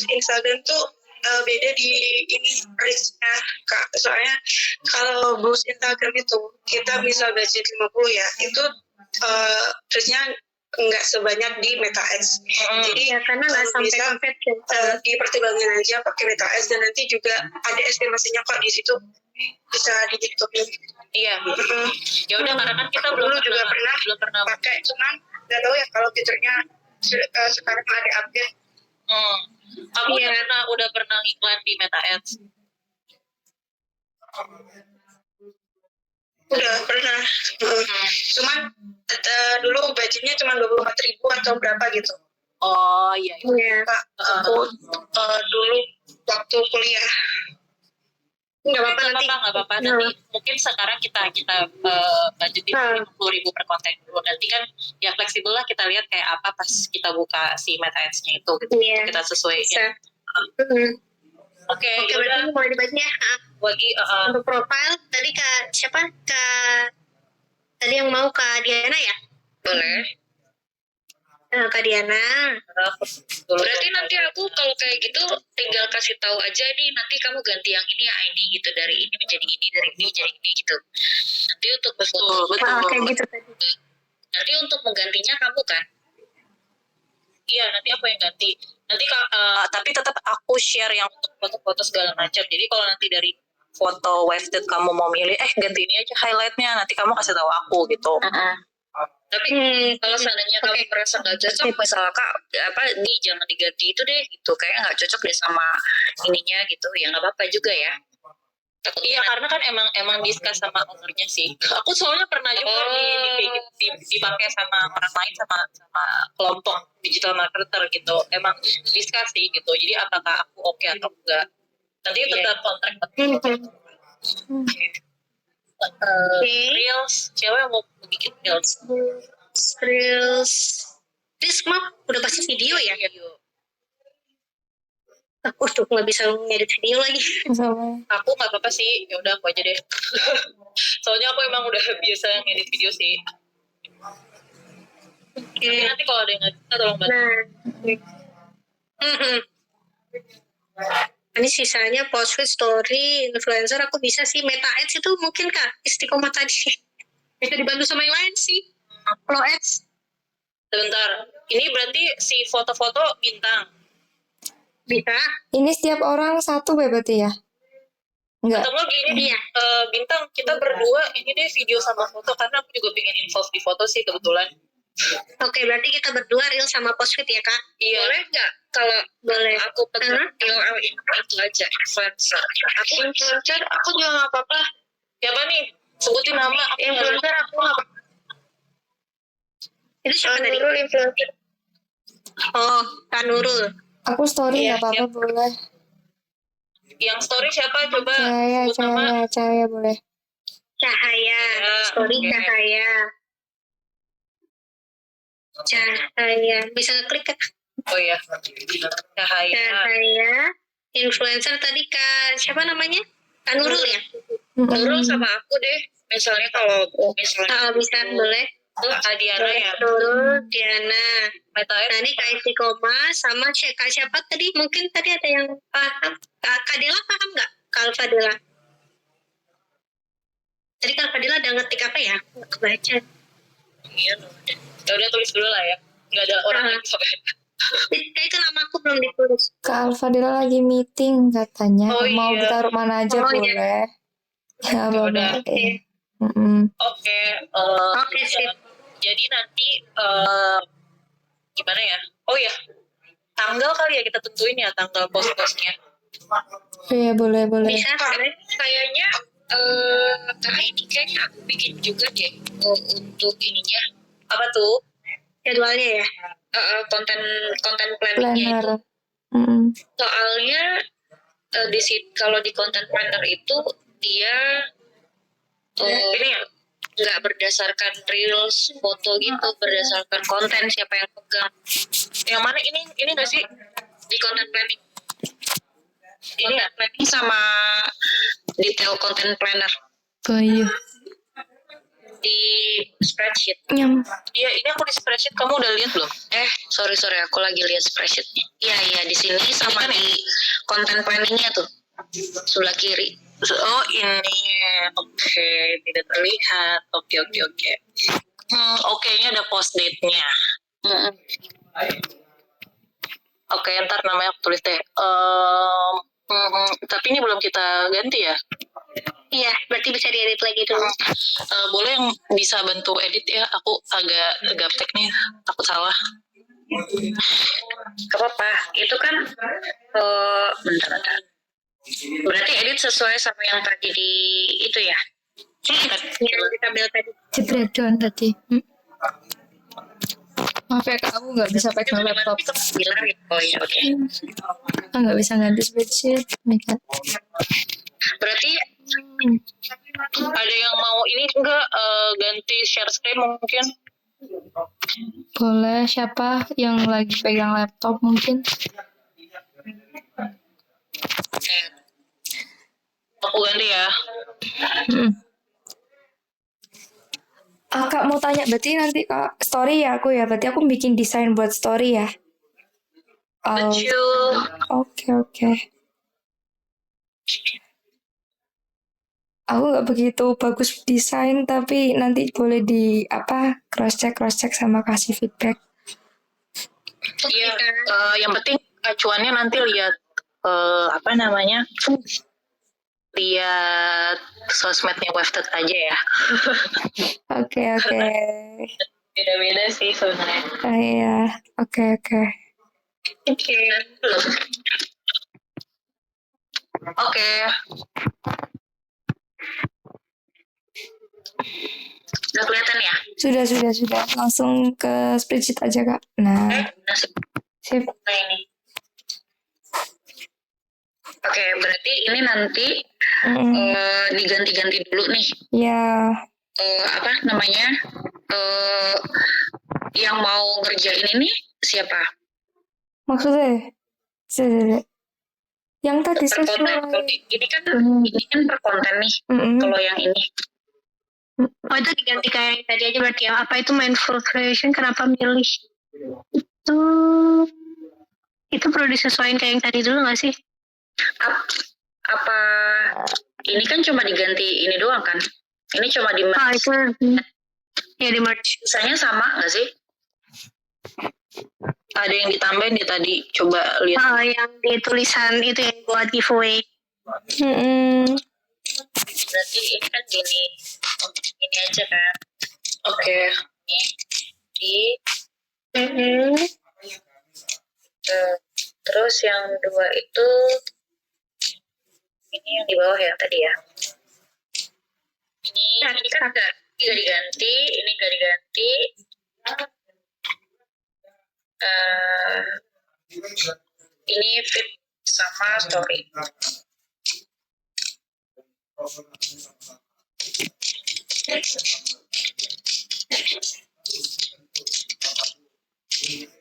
Instagram tuh beda di ini reach-nya Kak. Soalnya kalau bus Instagram itu kita bisa budget 50 ya, itu reach-nya nggak sebanyak di Meta X. Jadi ya, karena nggak sampai dipertimbangin aja pakai Meta X, dan nanti juga ada estimasinya kok di situ bisa di TikTok. Iya. Ya udah, karena kan kita belum pernah pakai, cuman nggak tahu ya kalau fiturnya sekarang ada update. Kamu udah pernah iklan di Meta Ads? Udah pernah. Cuman dulu budgetnya cuma 24.000 atau berapa gitu. Oh iya. Iya. Aku dulu waktu kuliah. Nggak apa-apa nanti mungkin sekarang kita budgetin 50.000 per konten dulu, nanti kan ya fleksibel lah, kita lihat kayak apa pas kita buka si Meta Ads-nya itu gitu. Kita sesuai ya. Oke, berarti mulai dibagi ya. Bagi untuk profil tadi tadi yang mau Kak Diana ya? Boleh. Kak Diana. Berarti nanti aku kalau kayak gitu tinggal kasih tahu aja nih, nanti kamu ganti yang ini ya, ini gitu, dari ini menjadi ini, dari ini menjadi ini gitu. Nanti untuk Kayak gitu tadi. Nanti untuk menggantinya kamu kan? Iya, nanti aku yang ganti. Nanti tapi tetap aku share yang untuk foto-foto segala macam. Jadi kalau nanti dari foto website kamu mau milih, ganti ini aja highlightnya, nanti kamu kasih tahu aku gitu. Tapi kalau seandainya kamu merasa nggak cocok, misalnya Kak, jangan diganti itu deh gitu, kayaknya nggak cocok deh sama ininya gitu, ya nggak apa-apa juga ya. Iya, karena kan emang discuss sama ownernya sih. Aku soalnya pernah juga dipakai sama orang lain, sama kelompok digital marketer gitu. Emang discuss sih gitu. Jadi apakah aku oke atau enggak. Nanti tetap kontrak. Reels, cewek mau bikin reels. Reels mah udah pasti video ya? Aku tuh nggak bisa ngedit video lagi. Aku nggak apa-apa sih, ya udah aku aja deh. Soalnya aku emang udah biasa ngedit video sih. Tapi nanti kalau ada yang ngedit, tolong bantu. Ini sisanya post story, influencer aku bisa sih. Meta Ads itu mungkin Kak istiqomah tadi bisa dibantu sama yang lain sih. Kalau Ads. Sebentar, ini berarti si foto-foto bintang. Bisa. Ini setiap orang satu berarti ya? Enggak. Atau enggak gini, bintang kita berdua ini deh video sama foto, karena aku juga pengen involve di foto sih kebetulan. Oke, berarti kita berdua reel sama post ya Kak? Iya. Boleh nggak kalau boleh aku pegang KOL itu aja, influencer? Aku influencer, aku juga nggak apa-apa. Siapa nih? Sebutin nama. Influencer aku nggak apa-apa. Itu siapa tadi? Nurul influencer. Oh, Kak Nurul. Aku story nggak apa-apa boleh. Yang story siapa? Coba Cahaya boleh. Cahaya, story Cahaya. Bisa klik kan? Oh iya. Cahaya. Influencer tadi Kak, siapa namanya? Kak Nurul ya? Nurul sama aku deh. Misalnya kalau bisa boleh. Kak Diana ya. Nurul, Diana. Meta Ads. Nah ini Kak Istiqomah sama Kak siapa tadi? Mungkin tadi ada yang paham. Kak Dela paham nggak? Kak Fadila. Tadi Kak Fadila ada ngetik apa ya? Nggak kebaca. Iya. Ya udah tulis dulu lah ya. Nggak ada orang lagi sampai. Kayak itu nama aku belum ditulis. Kak Alfadila lagi meeting katanya. Oh, mau iya. ditaruh mana aja boleh. Ya boleh. Oke, sip. Jadi nanti gimana ya? Oh ya, tanggal kali ya kita tentuin ya, tanggal post-postnya. Iya boleh. Bisa, kayaknya kayaknya aku bikin juga deh untuk ininya. Apa tuh? jadwalnya ya? Konten planningnya itu. Soalnya kalau di content planner itu dia Ini ya? nggak berdasarkan reels, foto gitu, berdasarkan konten siapa yang pegang. Yang mana ini nggak sih? Di content planning. Ini ya? Planning sama detail content planner. Oh iya. Di spreadsheet. Nyam. Iya, ini aku di spreadsheet. Kamu udah lihat belum? Sorry, aku lagi lihat spreadsheetnya. Iya, di sini sama di konten planningnya tuh, sebelah kiri. Oh, ini. Oke, tidak terlihat. Oke. Oke, ini ada post date-nya. Oke, ntar namanya aku tulis deh. Tapi ini belum kita ganti ya? Iya, berarti bisa diedit lagi dulu. Boleh yang bisa bantu edit ya? Aku agak gaptek nih, takut salah. Gak apa-apa. Itu kan bentar. Berarti edit sesuai sama yang tadi di itu ya? Yang kita build tadi. Di breakdown tadi. Maaf ya Kak, aku nggak bisa pegang laptop. Oh iya, oke. Aku nggak bisa ganti spreadsheet. Oh my God. Berarti Ada yang mau ini enggak ganti share screen mungkin? Boleh, siapa yang lagi pegang laptop mungkin? Aku ganti ya. Kak mau tanya, berarti nanti Kak story ya aku ya, berarti aku bikin desain buat story ya. Betul. Oke. Aku nggak begitu bagus desain, tapi nanti boleh di cross check sama kasih feedback. Iya. Yang penting acuannya nanti lihat lihat sosmednya Wefted aja ya. Oke. Beda-beda sih sebenarnya. Iya, oke. Oke. udah kelihatan ya? Sudah. Langsung ke spreadsheet aja Kak. Nah, sip. Nah ini. Oke, berarti ini nanti diganti-ganti dulu nih. Ya. Apa namanya? Yang mau ngerjain ini siapa? Maksudnya? Yang tadi Per konten. sesuai. Ini kan per konten nih. Kalau yang ini. Oh, itu diganti kayak yang tadi aja berarti ya. Apa itu mindful creation? Kenapa milih? Itu perlu disesuaikan kayak yang tadi dulu nggak sih? Apa ini kan cuma diganti ini doang kan? Ini cuma di merge. Itu ya di merge. Sisanya sama nggak sih? Ada yang ditambahin di tadi. Coba lihat. Yang di tulisan itu yang buat giveaway. Berarti ini kan ini aja kan? Oke. Terus yang dua itu ini yang di bawah ya tadi ya. Ini kan nggak diganti, ini nggak diganti. Ini fit sama story.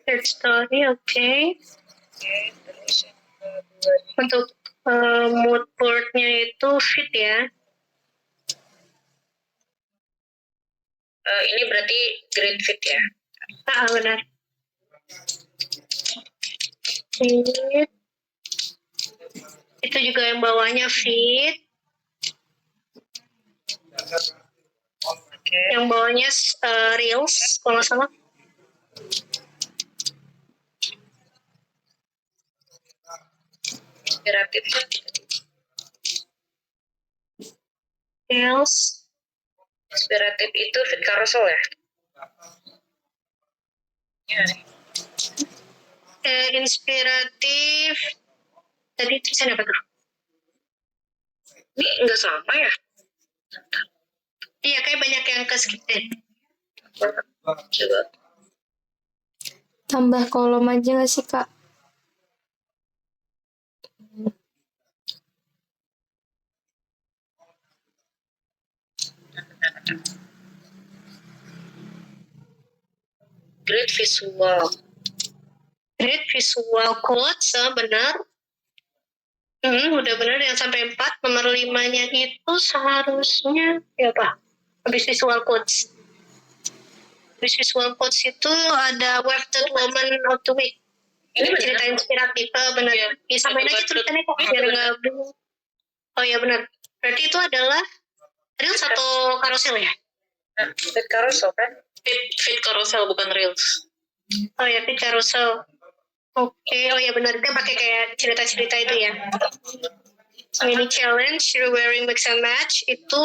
Fit story, oke. Terus Untuk mood board-nya itu fit ya. ini berarti green fit ya. Benar. Fit. Itu juga yang bawahnya fit. Yang bawahnya reels kalau nggak salah. Inspiratif kan? Reels. Inspiratif itu fit carousel ya? Inspiratif. Tadi tulisan apa tuh? Ini nggak sama ya? Iya, kayak banyak yang ke skip deh. Coba. Tambah kolom aja nggak sih Kak? Great visual. Great visual quotes, benar. Udah benar yang sampai 4. Nomor 5-nya itu seharusnya ya apa? Habis visual quotes. Habis visual quotes itu ada Worded Woman of the Week. Ini benar. Cerita inspiratif, benar. Iya. Ya, samain aja tulisannya kok biar nggak bingung. Oh ya benar. Berarti itu adalah Reels atau Carousel ya? Fit carousel kan? Fit carousel bukan reels. Oh ya, Feed Carousel. Oke, oh ya benar. Dia pakai kayak cerita-cerita itu ya. Mini challenge, you're wearing mix and match itu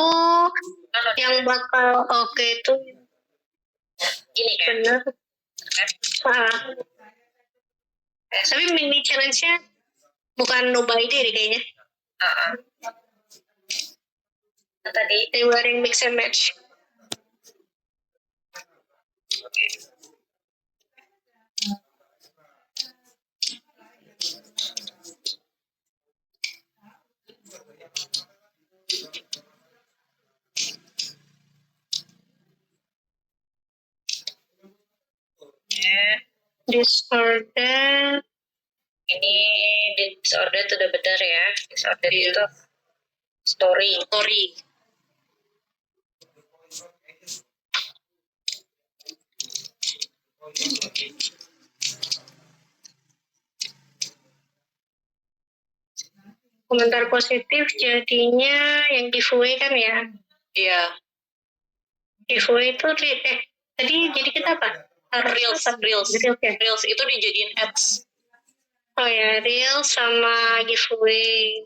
yang bakal itu Gini kan? benar. Tapi mini challenge-nya bukan no by day deh kayaknya. Tadi They wearing mix and match. Disorder. ini disorder itu udah benar ya. Disorder itu story. Komentar positif jadinya yang giveaway kan ya? Iya. Giveaway itu tadi jadi kita apa? Reels. Jadi oke. Reels itu dijadiin ads. Oh ya, Reels sama giveaway.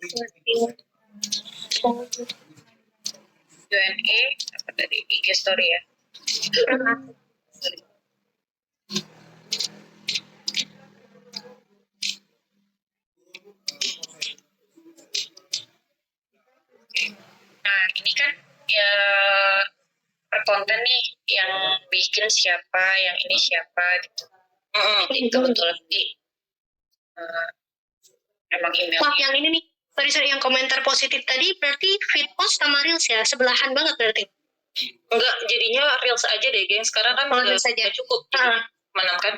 Q&A apa tadi IG story ya. Nah ini kan ya per konten nih yang bikin siapa, yang ini siapa gitu. Jadi kebetulan sih emang email. Wah, yang ini nih, sorry yang komentar positif tadi berarti feed post sama Reels ya, sebelahan banget berarti. Enggak, jadinya reels aja deh, geng. Sekarang kan Reels aja. nggak cukup. Menang kan?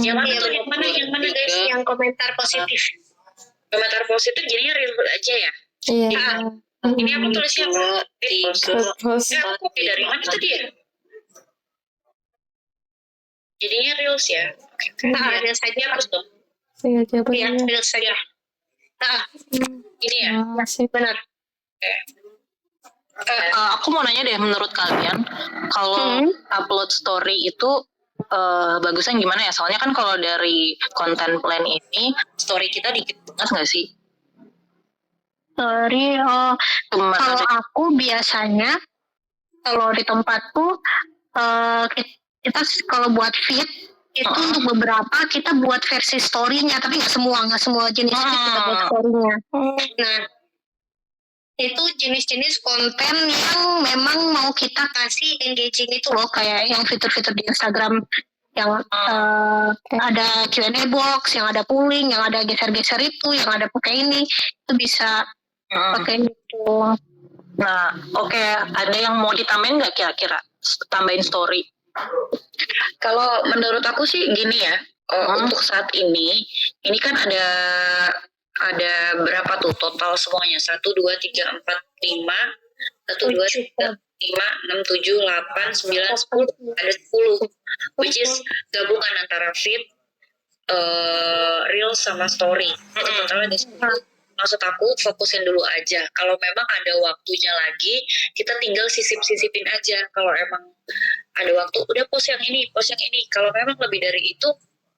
Yang mana Iya, tuh? benar. Yang mana guys? Yang komentar positif. Komentar positif jadinya real aja ya. Iya. Ini aku tulisnya apa? Terus Ya aku copy dari mana tadi ya? Jadinya reels ya. Reels aja Terus dong. iya siapa Iya, ya? Reels saja. Ini ya. Masih Benar. Aku mau nanya deh, menurut kalian kalau upload story itu bagusnya gimana ya? Soalnya kan kalau dari konten plan ini story kita dikit banget nggak sih? Sorry, kalau aku biasanya kalau di tempatku kita kalau buat feed itu untuk beberapa kita buat versi story-nya, tapi nggak semua jenis feed kita buat story-nya. Nah, itu jenis-jenis konten yang memang mau kita kasih engaging itu loh, kayak yang fitur-fitur di Instagram yang ada Q&A box, yang ada polling, yang ada geser-geser itu, yang ada pakai ini, itu bisa pakai itu. Nah, oke. Ada yang mau ditambahin nggak kira-kira? Tambahin story. Kalau menurut aku sih gini ya, untuk saat ini kan ada berapa tuh total semuanya? 1, 2, 3, 4, 5, 1, 2, 3, 5, 6, 7, 8, 9, 10. Ada 10. Which is gabungan antara feed, reels sama story. Itu totalnya ada 10. Maksud aku fokusin dulu aja. Kalau memang ada waktunya lagi, kita tinggal sisip-sisipin aja. Kalau emang ada waktu, udah post yang ini. Kalau memang lebih dari itu,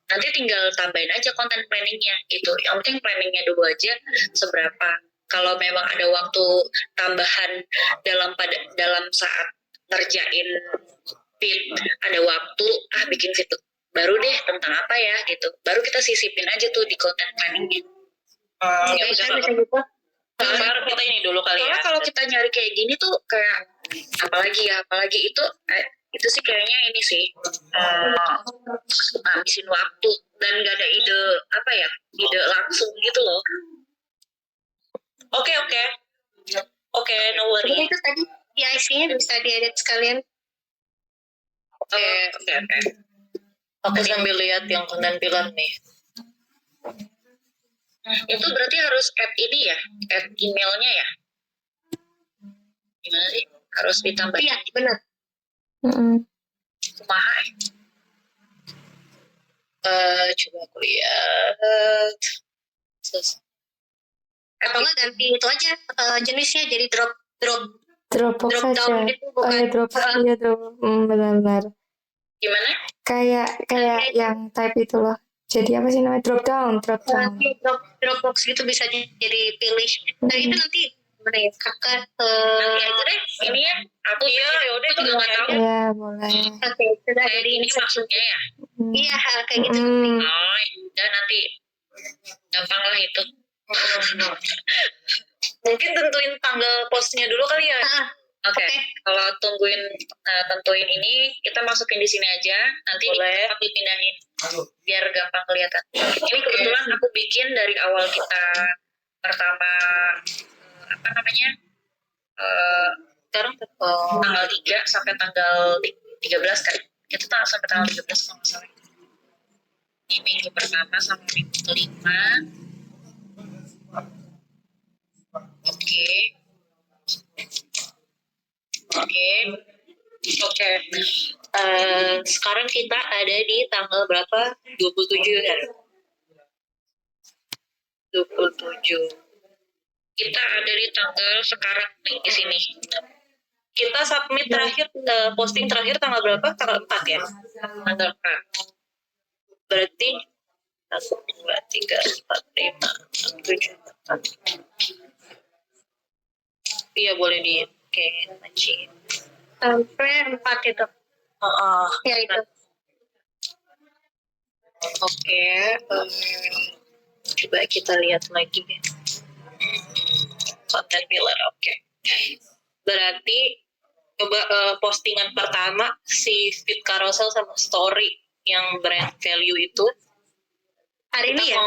nanti tinggal tambahin aja konten planningnya gitu. Yang penting planningnya dulu aja seberapa. Kalau memang ada waktu tambahan dalam saat ngerjain feed, ada waktu bikin feed baru deh tentang apa ya gitu. Baru kita sisipin aja tuh di konten planningnya. Bisa gitu. Baru kita ini dulu kali ya. Karena kalau kita nyari kayak gini tuh kayak apalagi itu sih kayaknya ini sih ngabisin waktu dan gak ada ide langsung gitu loh. Oke, no worry. Jadi itu tadi di IC-nya bisa diedit sekalian. Oke. Aku sambil lihat yang konten pilar nih. Itu berarti harus add ini ya, add emailnya ya. Gimana sih? harus ditambah. Iya, benar. Kumaha. Coba aku lihat. Atau enggak ganti itu aja jenisnya jadi Dropbox drop saja. down gitu, Oh ya, Dropbox. Iya, benar-benar. Gimana? Kayak yang type itu loh. Jadi apa sih namanya? Drop down. nanti Dropbox gitu bisa jadi pilih. Nah itu nanti gimana ya kakak Nanti aja deh. Ini ya. Aku yaudah juga nggak tahu. Iya, boleh. oke sudah Kayak jadi ini maksudnya ya. iya kayak gitu Oh, udah nanti gampang lah itu. Mungkin tentuin tanggal postnya dulu kali ya. Oke, kalau tentuin ini, kita masukin di sini aja. Nanti Boleh. dipindahin biar gampang kelihatan. Ini kebetulan aku bikin dari awal kita pertama apa namanya Sekarang tanggal 3 sampai tanggal 13 kan. Kita sampai tanggal 13 kalau nggak salah. Ini minggu pertama sama minggu kelima. Oke. sekarang kita ada di tanggal berapa? 27 kan? 27. Kita ada di tanggal sekarang nih di sini. Kita submit terakhir, posting terakhir tanggal berapa? Tanggal 4 ya? Tanggal 4. Berarti 1, 2, 3, 4, 5, 6, 7, 8. Iya boleh di matching. sampai 4 itu ya itu Oke, coba kita lihat lagi deh. Konten pillar, oke. Berarti coba postingan pertama si feed carousel sama story yang brand value itu hari ini ya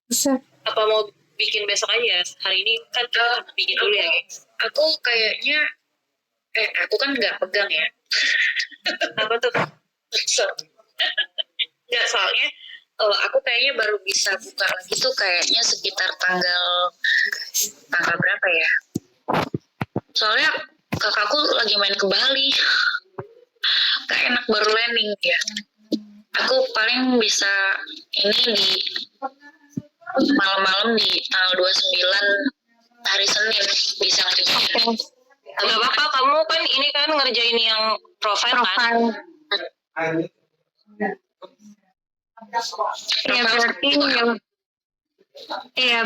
Bisa. apa mau bikin besok aja? Hari ini kan kita bikin dulu ya, guys. Aku kayaknya aku kan nggak pegang ya. Apa tuh? Nggak, soalnya aku kayaknya baru bisa buka lagi tuh kayaknya sekitar tanggal berapa ya? Soalnya kakakku lagi main ke Bali. Gak enak baru landing ya. Aku paling bisa ini di malam-malam di tanggal 29 hari Senin bisa ngerjain. Gak apa-apa, kamu kan ini kan ngerjain yang profile kan? ya berarti yang iya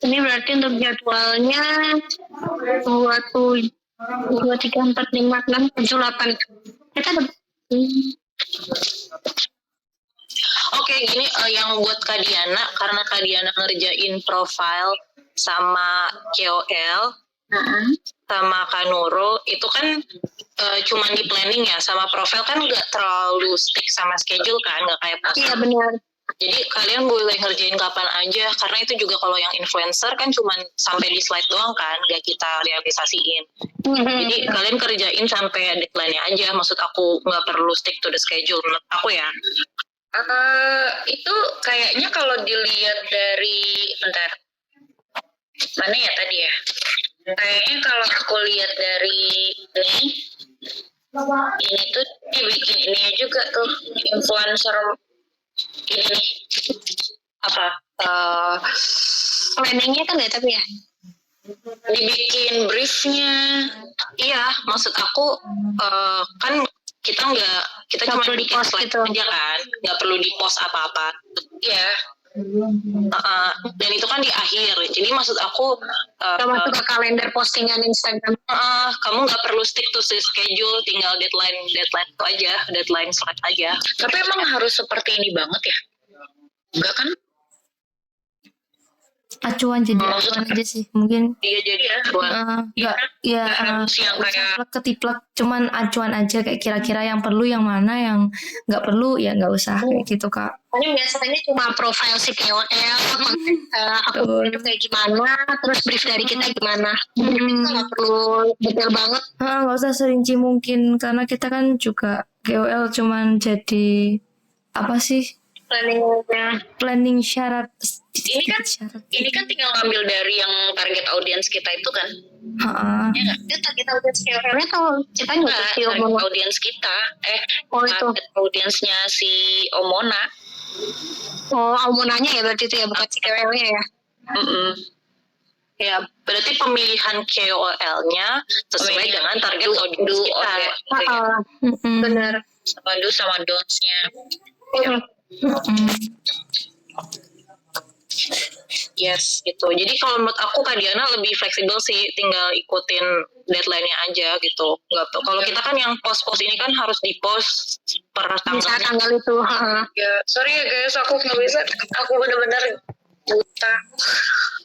ini berarti untuk jadwalnya 2, 3, 4, 5, 6, 7, 8 kita ada Oke, gini yang buat Kak Diana, karena Kak Diana ngerjain profile sama KOL, sama Kak Nurul, itu kan cuman di planning ya, sama profile kan nggak terlalu stick sama schedule kan, nggak kayak post. iya benar Jadi kalian boleh ngerjain kapan aja, karena itu juga kalau yang influencer kan cuman sampai di slide doang kan, nggak kita realisasiin. Jadi kalian kerjain sampai deadline-nya aja, maksud aku nggak perlu stick to the schedule, menurut aku ya. Itu kayaknya kalau dilihat dari bentar mana ya tadi ya, kayaknya kalau aku lihat dari ini tuh dibikin ini juga tuh influencer ini nih Apa? planningnya kan nggak tapi ya dibikin briefnya. Iya, maksud aku kan kita cuma perlu bikin di-post slide gitu. aja kan, nggak perlu di post apa-apa. Ya, Dan itu kan di akhir, jadi maksud aku kita masuk ke kalender postingan Instagram kamu nggak perlu stick to the schedule, tinggal deadline itu aja, deadline slide aja. tapi emang harus seperti ini banget ya? Enggak kan? Acuan aja sih mungkin. Iya jadi acuan. Harus yang kayak Ketiplek cuman acuan aja kayak kira-kira yang perlu yang mana, yang nggak perlu ya nggak usah kayak gitu Kak. Pokoknya biasanya cuma profile si KOL akun itu kayak gimana terus brief dari kita gimana jadi kita nggak perlu detail banget Nggak usah serinci mungkin karena kita kan juga KOL cuman jadi apa sih planningnya planning syarat Ini kan tinggal ngambil dari yang target audiens kita itu kan. Ya nggak? Itu target audiens KOL-nya atau kita Nggak, ngikuti target omongan? audiens kita. Oh itu. Target audiensnya si Omona. Oh, omongannya ya berarti itu ya, bukan si KOL-nya ya? Ya, berarti pemilihan KOL-nya sesuai dengan target audiens kita. Benar. Sama do sama don'ts-nya. Yes, gitu. Jadi kalau menurut aku Kak Diana lebih fleksibel sih, tinggal ikutin deadline-nya aja gitu. Nggak tuh. Kalau kita kan yang post-post ini kan harus di-post per Bisa tanggalnya. tanggal itu. Ya, sorry ya guys, aku nggak bisa. Aku benar-benar buta.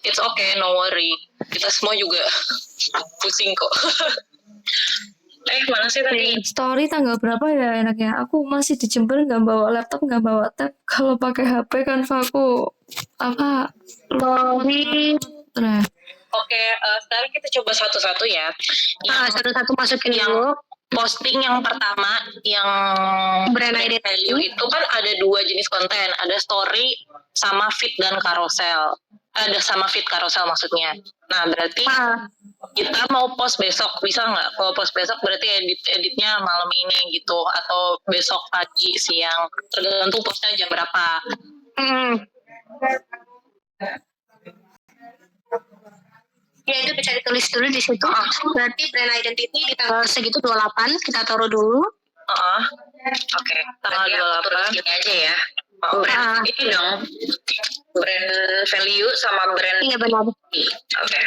It's okay, no worry. Kita semua juga pusing kok. Mana sih tadi? Story tanggal berapa ya enaknya? Aku masih di Jember, nggak bawa laptop, nggak bawa tab. Kalau pakai HP kan aku Story. Nah, Oke, sekarang kita coba satu-satu ya. Satu-satu masukin yang dulu. posting yang pertama yang Brand identity value itu kan ada 2 jenis konten, ada story sama feed dan carousel. Ada sama feed carousel maksudnya. Nah, berarti kita mau post besok bisa nggak? Kalau post besok berarti editnya malam ini gitu, atau besok pagi, siang, tergantung postnya jam berapa. Ya itu bisa ditulis dulu di situ. Berarti brand identity di tanggal segitu 28 kita taruh dulu. Oke, Tanggal 28. Gini aja ya. Brand ini dong. Brand value sama brand. Iya benar. Oke.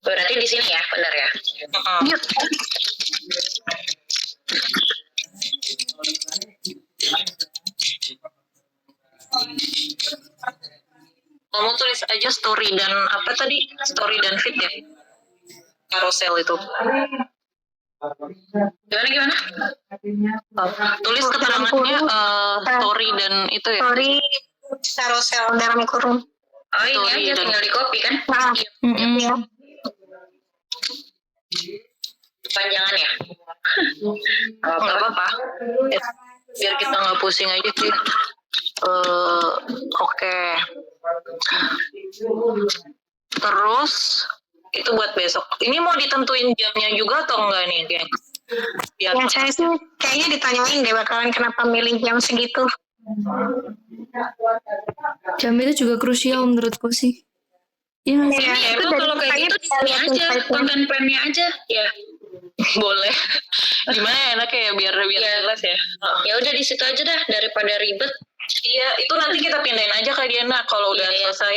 Berarti di sini ya, benar ya? Yuk. Kamu tulis aja story dan apa tadi? Story dan feed ya? Carousel itu. Gimana? Tulis keterangannya story dan itu ya? Story carousel dalam kurung. Oh ini Story aja dan- tinggal di copy kan? Iya. Panjangan ya? Nggak apa-apa. Biar kita nggak pusing aja sih. Oke. Terus itu buat besok. Ini mau ditentuin jamnya juga atau enggak nih, geng? Biar Ya saya sih kayaknya ditanyain deh bakalan kenapa milih jam segitu. jam itu juga krusial menurutku sih. Iya nggak sih? Ya, Ya, itu emang dari kalau kayak gitu di sini aja, konten plan-nya aja. Ya, boleh. Gimana ya enaknya ya biar jelas ya. ya udah di situ aja dah daripada ribet. Iya, itu nanti kita pindahin aja ke Diana kalau udah Iya. selesai.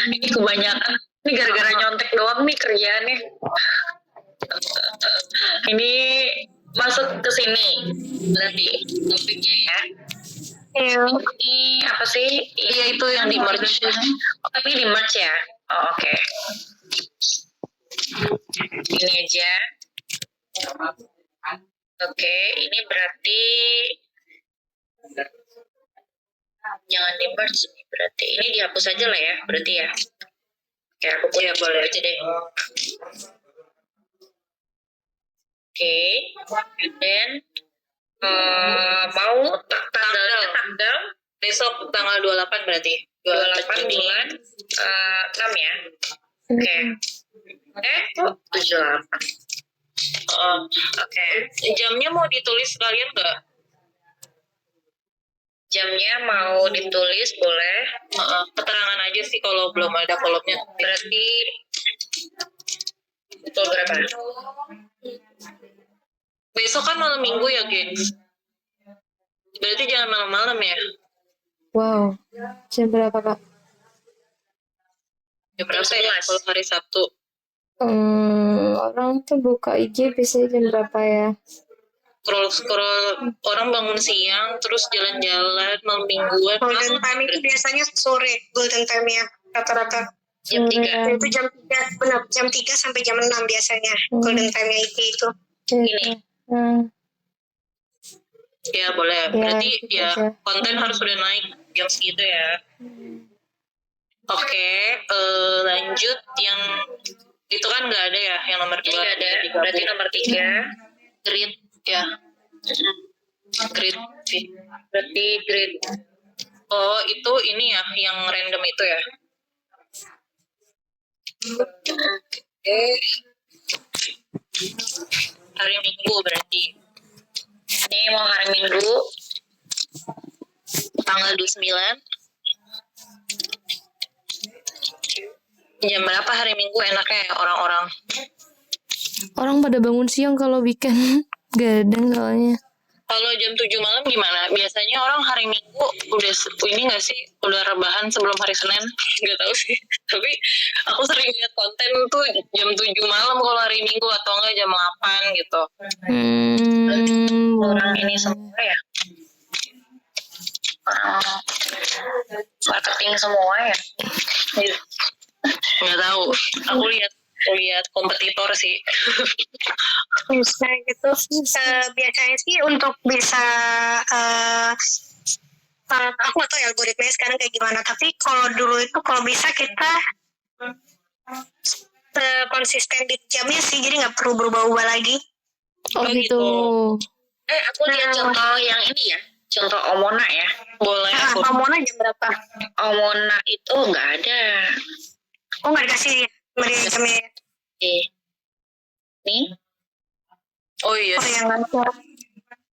Ini kebanyakan. Ini gara-gara nyontek doang nih kerjaannya. Ini masuk ke sini. Berarti topiknya ya. Iya. Ini apa sih? Iya, itu yang di merge. Oh, tapi di merge ya? Oh, oke. Ini aja. Oke, ini berarti jangan di merge ini berarti. Ini dihapus aja lah ya, berarti ya. Oke, aku punya boleh aja deh. Oke, and then mau tanggal Besok tanggal 28 berarti. 28 bulan 6 ya. Oke. 78. Oke. Jamnya mau ditulis kalian nggak? Jamnya mau ditulis boleh. Keterangan aja sih kalau belum ada kolomnya. Berarti pukul berapa? Besok kan malam minggu ya, gengs. Berarti jangan malam-malam ya. Wow. Jam berapa kak? Jam berapa ya? Kalau hari Sabtu. Orang tuh buka IG biasanya jam berapa ya? Scroll orang bangun siang terus jalan-jalan malam mingguan. Golden time itu biasanya sore golden time-nya rata-rata. Jam 3. Itu jam 3, benar, jam 3 sampai jam 6 biasanya golden time-nya itu. Ini. Ya boleh. Ya, Berarti gitu ya aja. konten harus udah naik jam segitu ya. Oke, lanjut yang itu kan nggak ada ya, yang nomor 2. Ini nggak ada. Berarti nomor 3. Grid ya. Grid fit. Berarti grade Oh, itu ini ya, yang random itu ya. Oke. Hari Minggu berarti. Ini mau hari Minggu. Tanggal 29. Jam berapa hari Minggu enaknya ya orang-orang? Orang pada bangun siang kalau weekend. Gadang soalnya. Kalau jam 7 malam gimana? Biasanya orang hari Minggu udah ini nggak sih? Udah rebahan sebelum hari Senin? Nggak tahu sih. Tapi aku sering lihat konten tuh jam 7 malam kalau hari Minggu atau enggak jam 8 gitu. Orang ini semua ya. Orang marketing semua ya. Nggak tahu. Aku lihat kompetitor sih. Bisa gitu. Biasanya sih untuk bisa aku nggak tahu ya algoritmanya sekarang kayak gimana. Tapi kalau dulu itu kalau bisa kita konsisten di jamnya sih, jadi nggak perlu berubah-ubah lagi. Oh gitu. Aku lihat contoh yang ini ya. Contoh Omona ya. Boleh aku. Hormonnya jam berapa? Omona itu nggak ada. Oh, nggak dikasih jamnya. Nih. Oh iya. Oh yang ngatur.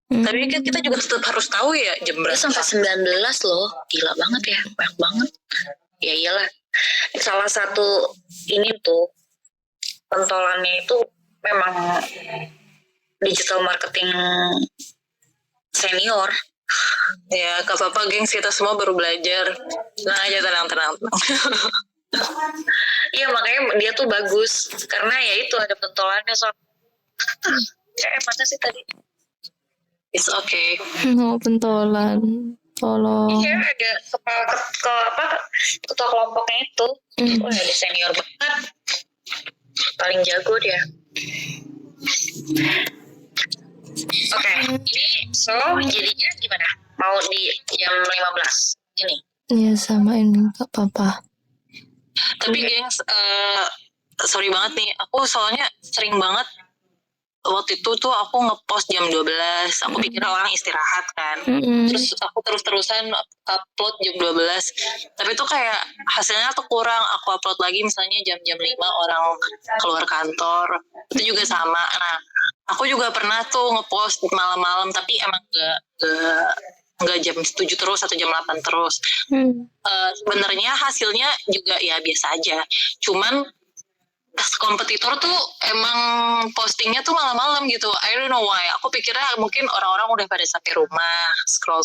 Tapi kan kita juga tetap harus tahu ya jam Itu berapa. sampai 19 loh. Gila banget ya. Banyak banget. Ya iyalah. Salah satu ini tuh pentolannya itu memang digital marketing senior. Ya, gak apa-apa gengs, kita semua baru belajar. Nah aja, tenang. Iya makanya dia tuh bagus. Karena ya itu ada pentolannya. Mana sih tadi? It's okay. Oh, pentolan. Tolong. Iya ada ketua kelompoknya itu. Wah dia senior banget. Paling jago dia. Oke, ini jadinya gimana? Mau di jam 15 ini? Iya sama ini gak apa-apa. Tapi gengs, sorry banget nih, aku soalnya sering banget waktu itu tuh aku ngepost jam 12. Aku pikirnya orang istirahat kan. Terus aku terus-terusan upload jam 12. Tapi itu kayak hasilnya tuh kurang. Aku upload lagi misalnya jam-jam 5 orang keluar kantor. Itu juga sama. Nah, aku juga pernah tuh ngepost malam-malam, tapi emang nggak jam 7 terus atau jam 8 terus. Sebenarnya hasilnya juga ya biasa aja. Cuman kompetitor tuh emang postingnya tuh malam-malam gitu. I don't know why. Aku pikirnya mungkin orang-orang udah pada sampai rumah scroll.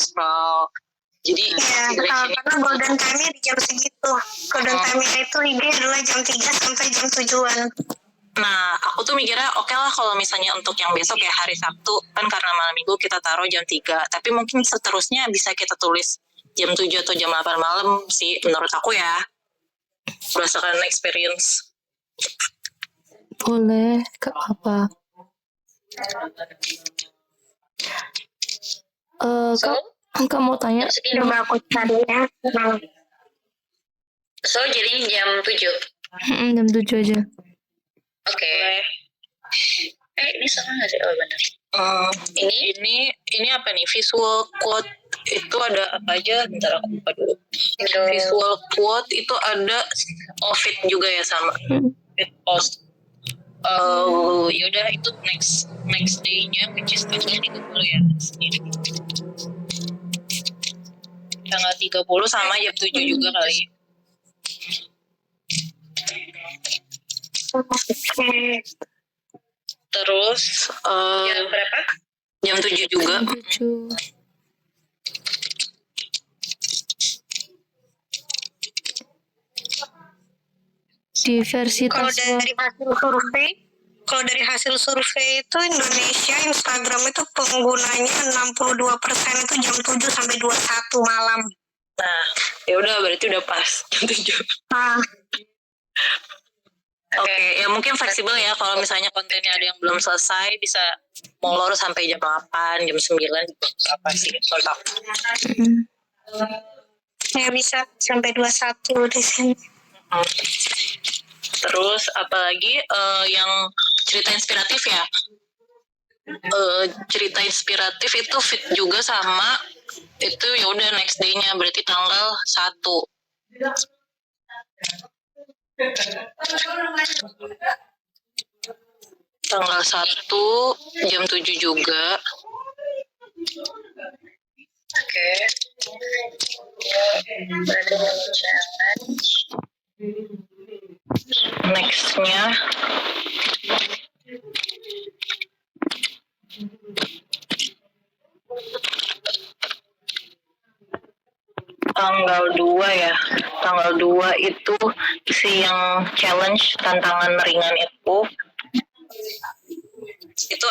Jadi karena golden time-nya di jam segitu. Golden time-nya itu IG adalah jam 3 sampai jam 7-an. Nah, aku tuh mikirnya oke lah kalau misalnya untuk yang besok ya hari Sabtu, kan karena malam minggu kita taruh jam 3. Tapi mungkin seterusnya bisa kita tulis jam 7 atau jam 8 malam sih menurut aku ya. Berdasarkan experience. Boleh, gak apa-apa. Kak mau tanya? Coba aku cari ya. So jadi jam 7. Jam 7 aja. Oke. Ini sama nggak sih? Oh benar. Ini apa nih? Visual quote itu ada apa aja? Bentar aku buka dulu. Visual quote itu ada Ovid juga ya sama. Post. Yaudah itu next day-nya which is tanggal 30 ya. Tanggal 30 sama jam 7 juga kali. Terus Jam berapa? jam 7 juga. 7. Di versi Kalau dari hasil survei itu Indonesia Instagram itu penggunanya 62% itu jam 7 sampai 21 malam. Nah, ya udah berarti udah pas jam 7. Oke, ya mungkin fleksibel ya kalau misalnya kontennya ada yang belum selesai bisa molor sampai jam 8, jam 9 apa sih menurut aku. Ya bisa sampai 21 di sini. Terus apalagi yang cerita inspiratif ya. cerita inspiratif itu fit juga sama itu, ya udah next day-nya berarti tanggal 1. Tanggal 1 jam 7 juga. Oke. Berarti challenge. Next-nya tanggal 2 ya. Tanggal 2 itu si yang challenge tantangan ringan itu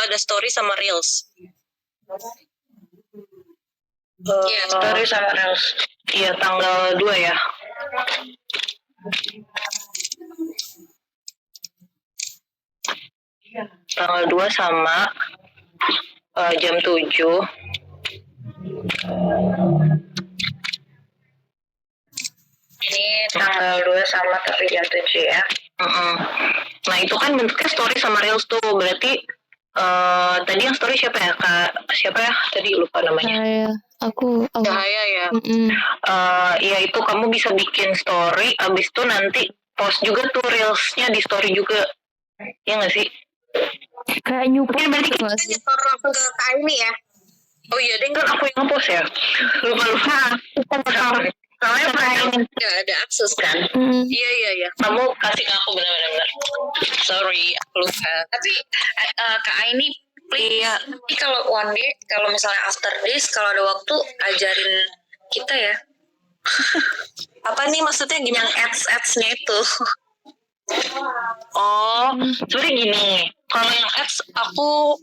ada story sama reels. Iya, story sama reels. Iya, tanggal 2 ya. Tanggal 2 sama jam 7. Ini tanggal 2 sama tapi jam 7 ya. Nah itu kan bentuknya story sama reels tuh, berarti tadi yang story siapa ya? Siapa ya? Tadi lupa namanya. Aku. Cahaya ya. Ya itu kamu bisa bikin story, abis itu nanti post juga tuh reelsnya di story juga. Ya nggak sih? Kayak nyupport Mungkin berarti gitu kita nggak sih? nyetor langsung ke Kak ini ya. Oh iya, deh kan aku yang post ya. Lupa. Soalnya Nggak ada akses kan. Iya. Kamu kasih ke aku benar-benar. Sorry, aku lupa. Tapi Kak Aini, please. Iya. Ini kalau one day, kalau misalnya after this, kalau ada waktu, ajarin kita ya. Apa nih maksudnya gimana? Yang ads-nya itu. Oh, sebenarnya gini. Kalau yang ads aku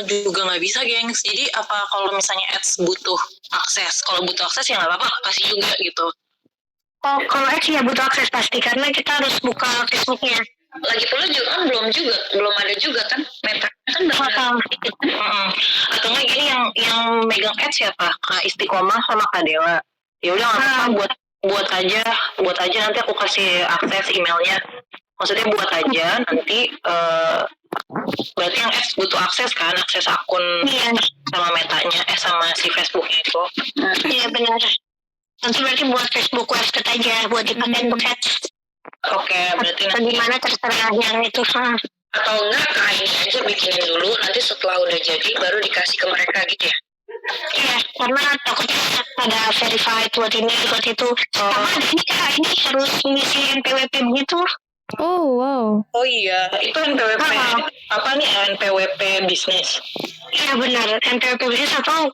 juga nggak bisa, gengs. Jadi apa kalau misalnya ads butuh akses? Kalau butuh akses ya nggak apa-apa, kasih juga gitu. Oh, kalau ads ya butuh akses pasti karena kita harus buka Facebooknya. Lagi pula juga kan belum ada juga kan. Meta kan bakal. Atau nggak gini, yang megang ads siapa? Kak Istiqomah sama Kak Dewa. Ya udah nggak apa-apa, buat aja nanti aku kasih akses emailnya. Maksudnya buat aja nanti berarti yang ads butuh akses kan, akses akun sama metanya, sama si Facebooknya itu. Iya benar. Nanti berarti buat Facebook website aja buat dipakai untuk ads. Oke, berarti nanti Bagaimana terserah yang itu. Atau enggak Kak Aini aja bikinin dulu, nanti setelah udah jadi baru dikasih ke mereka gitu ya. Iya, karena takutnya ada verified buat ini, buat itu. Sama ini Kak, ini harus ngisi NPWP begitu. Oh wow. Oh iya, itu NPWP apa nih, NPWP bisnis? Iya benar, NPWP bisnis atau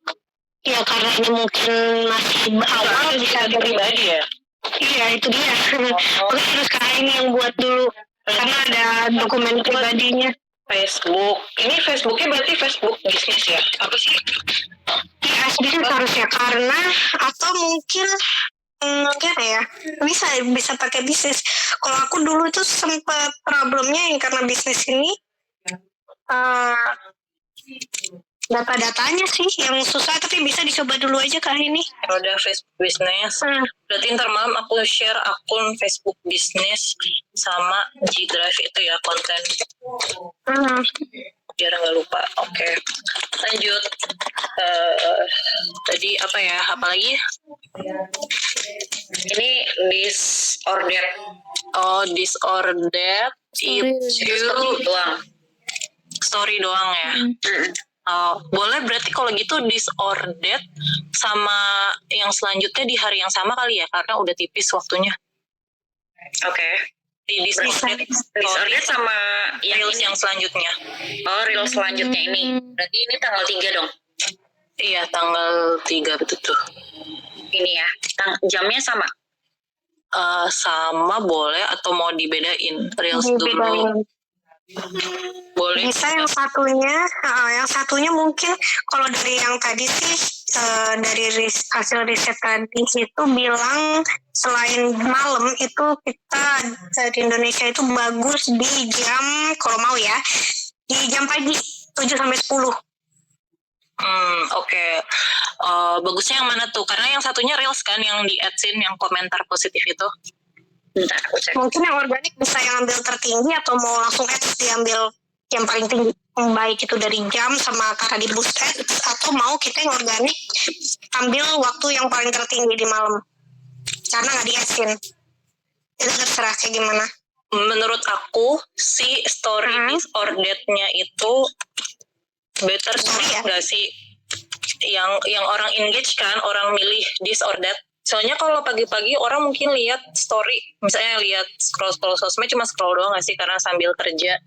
ya karena ini mungkin masih awal bisa pribadi ya. Iya itu dia. Oke, terus Kak ini yang buat dulu karena ada dokumen pribadinya. Facebook. Ini Facebooknya berarti Facebook bisnis ya? Apa sih? Iya, bisnis harusnya karena atau mungkin ya bisa pakai bisnis. Kalau aku dulu tuh sempat problemnya yang karena bisnis ini data-datanya sih yang susah, tapi bisa dicoba dulu aja Kak ini. Udah Facebook bisnis. Berarti ntar malam aku share akun Facebook bisnis sama G Drive itu ya, konten. Biar nggak lupa. Oke. Lanjut. Tadi apa ya? Apalagi? Ini disorder. Oh, disorder itu doang. Story doang ya. Oh, boleh berarti kalau gitu disordered sama yang selanjutnya di hari yang sama kali ya, karena udah tipis waktunya. Oke. Di disordered sama reels yang selanjutnya. Oh, reels selanjutnya ini. Berarti ini tanggal 3 dong. Iya, tanggal 3 betul tuh. Ini ya. Jamnya sama. Sama boleh atau mau dibedain reels dulu? Boleh. Bisa yang satunya mungkin kalau dari yang tadi sih dari hasil riset tadi itu bilang selain malam itu kita di Indonesia itu bagus di jam kalau mau ya di jam pagi 7 sampai 10. Oke. Bagusnya yang mana tuh? Karena yang satunya reels kan yang di adsin yang komentar positif itu. Mungkin yang organik bisa yang ambil tertinggi atau mau langsung ads diambil yang paling tinggi. baik itu dari jam sama karena di boosted, atau mau kita yang organik ambil waktu yang paling tertinggi di malam karena nggak di-asin. Itu terserah kayak gimana. Menurut aku si story disordered-nya itu better Ya? nggak sih? Yang orang engage kan, orang milih disordered. Soalnya kalau pagi-pagi orang mungkin lihat story, misalnya lihat scroll sosmed cuma scroll doang nggak sih, karena sambil kerja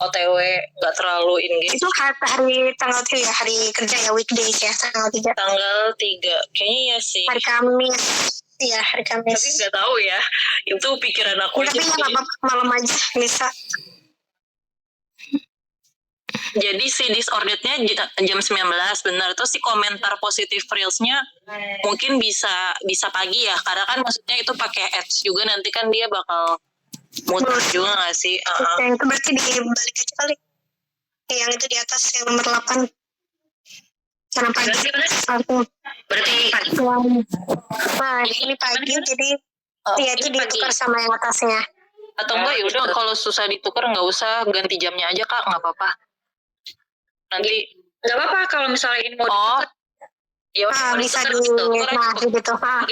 OTW nggak terlalu engage. Itu hari tanggal 3 ya, hari kerja ya, weekdays ya, tanggal 3. Tanggal 3 kayaknya ya sih. Hari Kamis. Iya, hari Kamis. Tapi nggak tahu ya, itu pikiran aku. Tapi ya nggak apa-apa, malam aja bisa. Jadi si disordered-nya jam 19 benar. Terus si komentar positif reels-nya mungkin bisa pagi ya, karena kan maksudnya itu pakai ads juga, nanti kan dia bakal muter juga nggak sih? Yang itu berarti dibalik aja kali. Yang itu di atas yang nomor 8. Karena pagi. Berarti pagi. Nah, ini pagi jadi ya itu ditukar sama yang atasnya. Atau enggak ya udah, kalau susah ditukar nggak usah, ganti jamnya aja Kak, nggak apa-apa. Nanti nggak apa-apa kalau misalnya ini mau ditukar. Ya udah bisa di gitu.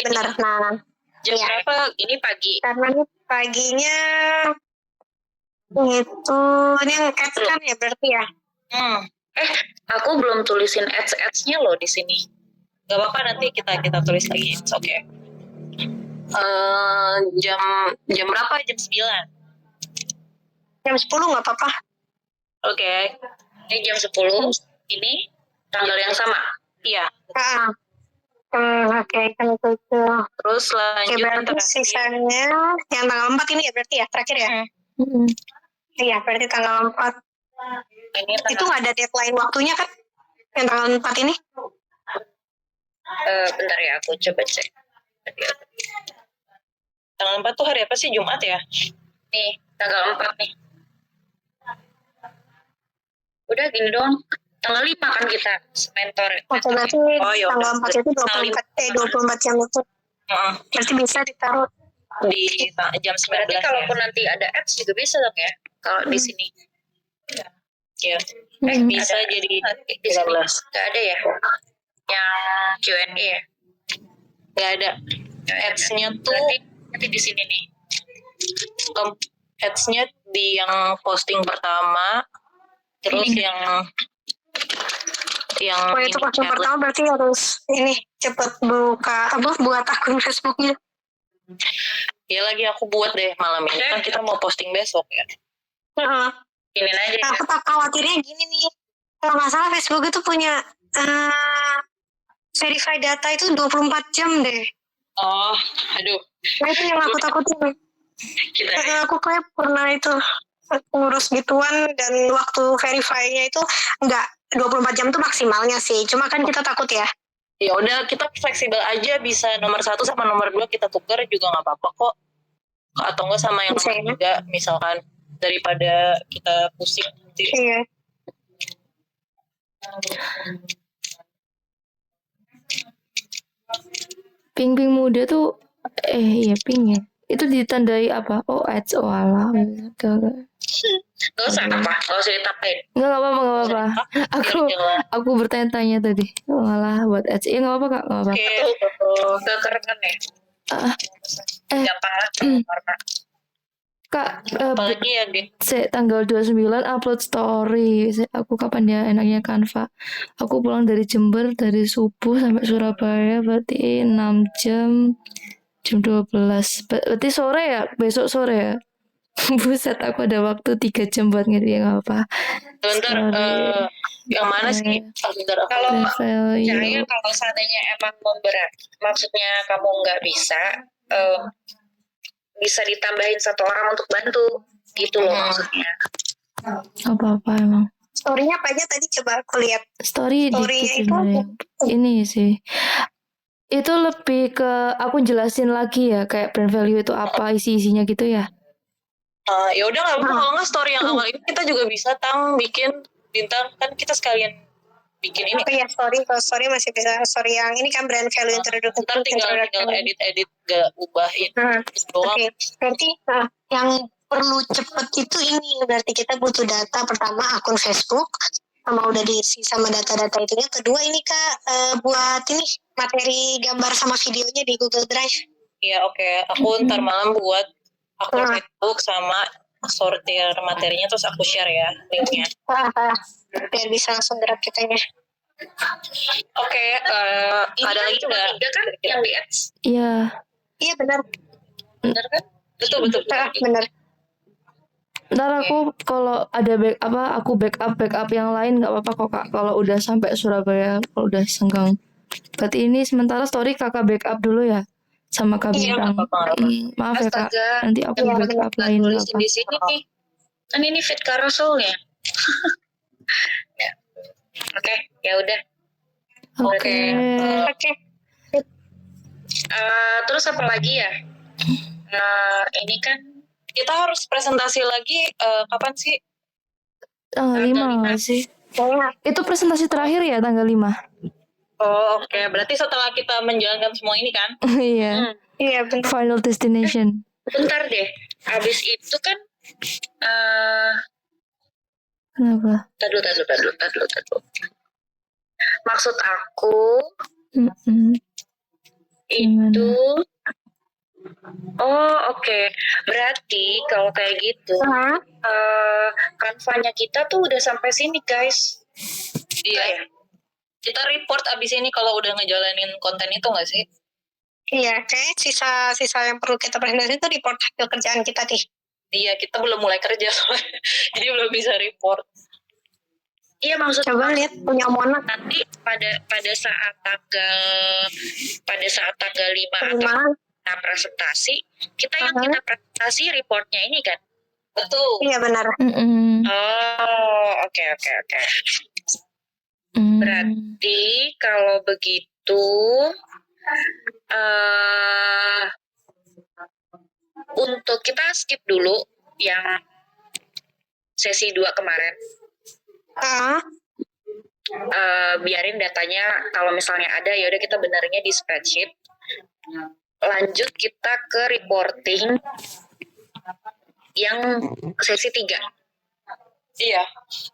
Benar. Nah, jam berapa? Ini pagi. Karena ini paginya itu ini yang ads kan ya berarti ya. Aku belum tulisin ads-ads-nya loh di sini. Gak apa-apa, nanti kita tulis lagi. It's okay. Jam berapa? Jam 9. Jam 10 nggak apa-apa. Oke. Ini jam 10. Ini tanggal yang sama. Iya. Oke, kan itu. Terus lanjut. Berarti sisanya yang tanggal 4 ini ya berarti ya terakhir ya. Iya, berarti tanggal 4. Itu nggak ada deadline waktunya kan? Yang tanggal 4 ini? Bentar ya, aku coba cek. Tanggal 4 tuh hari apa sih? Jumat ya? Nih, tanggal 4 nih. Udah gini doang. Tanggal 5 kan kita mentor. Oke, berarti tanggal 4 itu 24 jam itu. Berarti bisa ditaruh di jam 19. Berarti kalaupun nanti ada ads juga bisa dong ya? Kalau di sini. Ya. Bisa ada, jadi di 19. Gak ada ya? Yang Q&A ya? Gak ada. Ads-nya tuh nanti di sini nih. Ads-nya di yang posting pertama, terus yang itu posting pertama berarti harus ini cepet buat akun Facebooknya. Ya lagi aku buat deh malam ini, kan kita mau posting besok ya. Ini aja. Aku tak khawatirnya gini nih, kalau nggak salah Facebook itu punya verify data itu 24 jam deh. Oh, aduh. Nah itu yang aku takutin. Aku kayak pernah itu ngurus gituan dan waktu verify-nya itu enggak 24 jam itu maksimalnya sih. Cuma kan kita takut ya. Ya udah, kita fleksibel aja, bisa nomor 1 sama nomor 2 kita tukar juga nggak apa-apa kok. Atau enggak sama yang nomor 3 misalkan, daripada kita pusing nanti. Iya. Ping muda tuh iya ping ya. Itu ditandai apa? Oh ads, oh alah. Gak usah ditambahin. Nggak apa-apa. Aku bertanya-tanya tadi. Oh alah buat ads. Ya nggak apa-apa Kak, nggak apa-apa. Kekerengan ya. Gampang lah warna. Kak, Apalagi ya, tanggal 29 upload story. Aku kapan ya enaknya Canva. Aku pulang dari Jember dari subuh sampai Surabaya berarti 6 jam. Jam 12. Berarti sore ya? Besok sore ya? Buset, aku ada waktu 3 jam buat ngerti nggak apa. Bentar, yang mana sih? Kalau Cahaya, kalau seandainya emang memberat, maksudnya kamu nggak bisa, bisa ditambahin 1 orang untuk bantu, gitu loh maksudnya. Apa-apa emang. Story-nya apa aja tadi coba aku lihat. Story-nya itu ini sih. Itu lebih ke aku jelasin lagi ya, kayak brand value itu apa, isi-isinya gitu ya. Ya udah nggak apa-apa, kalau nggak story yang awal ini kita juga bisa bikin bintang, kan kita sekalian bikin ini. Iya, kalau story masih bisa. Story yang ini kan brand value introduction. Ntar tinggal edit gak ubahin doang. Oke. Berarti yang perlu cepet itu ini berarti kita butuh data pertama akun Facebook sama udah diisi sama data-data itunya. Kedua ini Kak buat ini materi gambar sama videonya di Google Drive. Iya oke. Aku ntar malam buat akun Facebook sama sortir materinya terus aku share ya linknya. Biar bisa langsung gerak kitanya. Oke, ada lagi cuma nggak? 3 kan yang di ads? Iya. Iya benar. Bener kan? Betul. Benar. Ntar aku kalau ada aku backup yang lain nggak apa-apa kok Kak. Kalau udah sampai Surabaya, kalau udah senggang. Berarti ini sementara story Kakak backup dulu ya sama Kak Iya, Bintang. Maaf ya Kak, Astaga. nanti aku Iya, backup lain nggak Tulisin apa. di sini nih. Kan ini fit carouselnya. Ya. Oke, ya udah. Oke. Oke. Terus apa lagi ya? Ini kan Kita harus presentasi lagi kapan sih? Tanggal 5 nggak sih? Itu presentasi terakhir ya tanggal 5? Oh oke. Berarti setelah kita menjalankan semua ini kan? Iya. Iya benar. Final destination. bentar deh. Habis itu kan Kenapa? tadu. Maksud aku Mm-mm. itu oke. Berarti kalau kayak gitu kanvanya kita tuh udah sampai sini guys. Iya. Kita report abis ini kalau udah ngejalanin konten itu nggak sih? Iya, kayak sisa yang perlu kita presentasi itu report hasil kerjaan kita nih. Iya, kita belum mulai kerja soalnya. Jadi belum bisa report. Iya maksud Coba lihat punya Mona nanti pada saat tanggal 5 atau kita presentasi, kita yang kita presentasi reportnya ini kan. Betul. Iya benar. Oke. Berarti kalau begitu untuk kita skip dulu yang sesi 2 kemarin. Biarin datanya kalau misalnya ada ya udah kita benarnya di spreadsheet. Lanjut kita ke reporting yang sesi 3. Iya.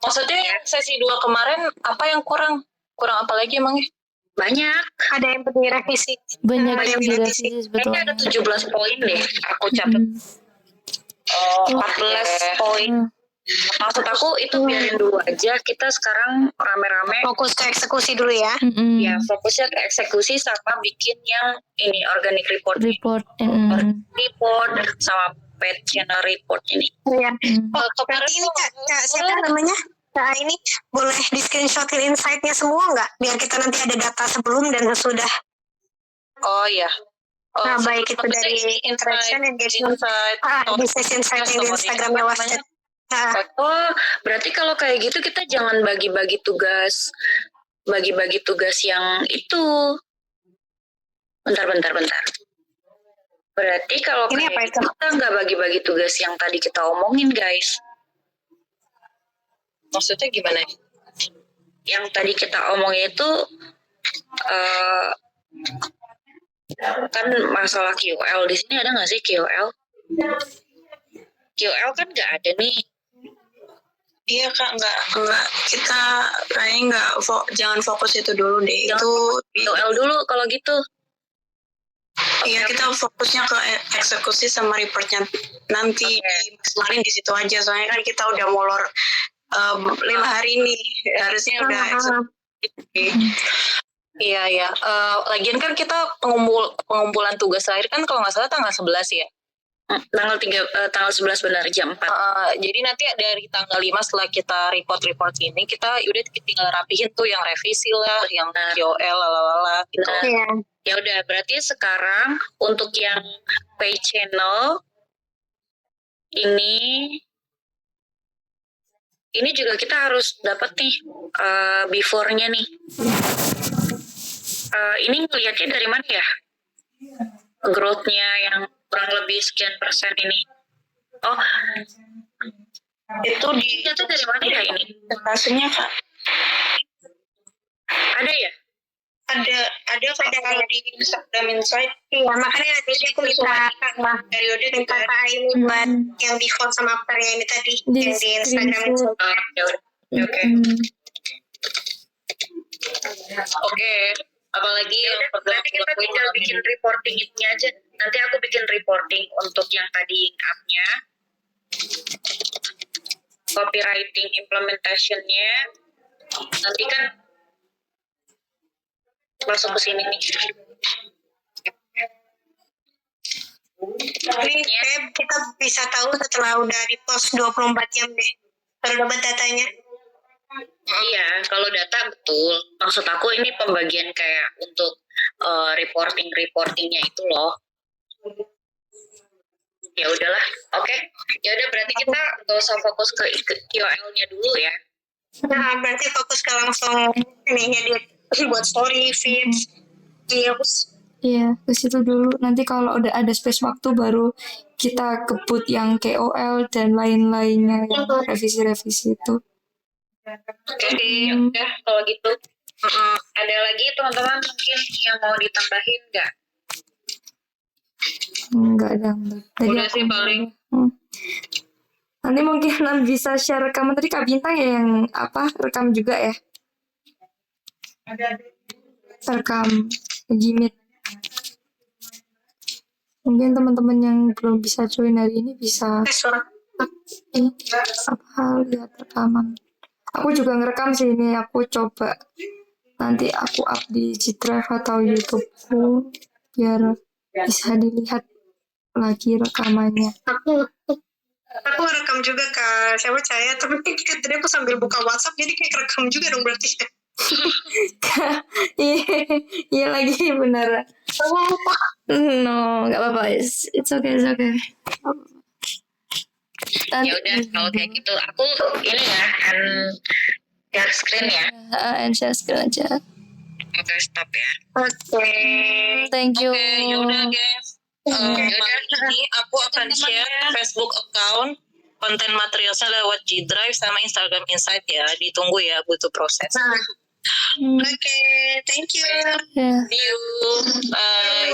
Maksudnya yang sesi 2 kemarin apa yang kurang? Kurang apa lagi emangnya? Banyak. Ada yang perlu direvisi. Banyak Ada yang direvisi sebetulnya. Kayaknya ada 17 poin deh. Aku catat. 14 poin. Maksud aku itu biarin dulu aja. Kita sekarang rame-rame Fokus ke eksekusi dulu ya. ya fokusnya ke eksekusi sama bikin yang ini organic report sama page channel report ini. Iya. Berarti ini Kak, siapa namanya? Nah ini boleh di screenshotin insight-nya semua nggak? Biar kita nanti ada data sebelum dan sesudah. Oh iya. Nah baik itu dari interaction, engagement, di session insight yang di Instagramnya Wasted. Berarti kalau kayak gitu kita jangan bagi-bagi tugas yang itu. Bentar. Berarti kalau Ini kayak apa gitu itu? kita nggak bagi-bagi tugas yang tadi kita omongin guys. Maksudnya gimana? Yang tadi kita omongin itu kan masalah QL. Di sini ada nggak sih QL? QL kan nggak ada nih. Iya Kak, enggak kita kayaknya jangan fokus itu dulu deh. Jangan Itu QL dulu kalau gitu. iya kita fokusnya ke eksekusi sama reportnya nanti kemarin di situ aja. Soalnya kan kita udah molor 5 hari nih, harusnya udah eksekusi. Iya. Lagian kan kita pengumpulan tugas akhir kan kalau nggak salah tanggal 11 ya. Tanggal 11 benar jam 4. Jadi nanti dari tanggal 5 setelah kita report ini kita udah tinggal rapihin tuh yang revisi lah, yang QL lalala gitu. Ya udah berarti sekarang untuk yang page channel ini juga kita harus dapat nih before-nya nih. Ini ngelihatnya dari mana ya? Growth-nya yang kurang lebih sekian persen ini. Itu dilihatnya dari mana ya ini? Presentasinya Kak. Ada ya? ada kalau di Instagram Insight. Iya, makanya nanti aku minta Periode gitu minta ya. Kak ini buat yang before sama afternya ini tadi Di yang di Instagram itu. screenshot. Ya udah. Oke. Oke. Apalagi yang perlu Nanti aku kita lakuin tinggal malam bikin ini. reporting itunya aja. Nanti aku bikin reporting untuk yang tadi up-nya, copywriting implementation-nya. Nanti kan masuk ke sini nih. Ini kayak kita bisa tahu setelah udah di post 24 jam deh. Baru dapat datanya. Iya, kalau data betul. Maksud aku ini pembagian kayak untuk reportingnya itu loh. Ya udahlah, oke. Ya udah berarti kita nggak usah fokus ke KOL-nya dulu ya. Nah, berarti fokus ke langsung ininya dia buat story, feeds, reels. Iya, ke situ dulu. Nanti kalau udah ada space waktu baru kita kebut yang KOL dan lain-lainnya yang revisi-revisi itu. Oke, ya udah kalau gitu. Ada lagi teman-teman mungkin yang mau ditambahin nggak? Enggak ada. Tadi Udah aku sih enggak paling. ada. Nanti mungkin bisa share rekaman tadi Kak Bintang ya yang rekam juga ya. Rekam Gmeet. Mungkin teman-teman yang belum bisa join hari ini bisa lihat rekaman. Aku juga ngerekam sih ini, aku coba nanti aku up di G Drive atau YouTube-ku biar bisa dilihat lagi rekamannya. Aku rekam juga Kak, saya percaya. Tapi kan tadi aku sambil buka WhatsApp, jadi kayak rekam juga dong berarti. Iya lagi bener. No, nggak apa-apa. It's okay. Ya udah kalau kayak gitu aku ini ya share screen ya. Share screen aja. Oke, stop ya. Oke. Thank you. Oke, yaudah guys. Jadi aku akan share Facebook account konten materialnya lewat G Drive sama Instagram Insight ya. Ditunggu ya, butuh proses. Oke, thank you. Yeah. See you. Bye.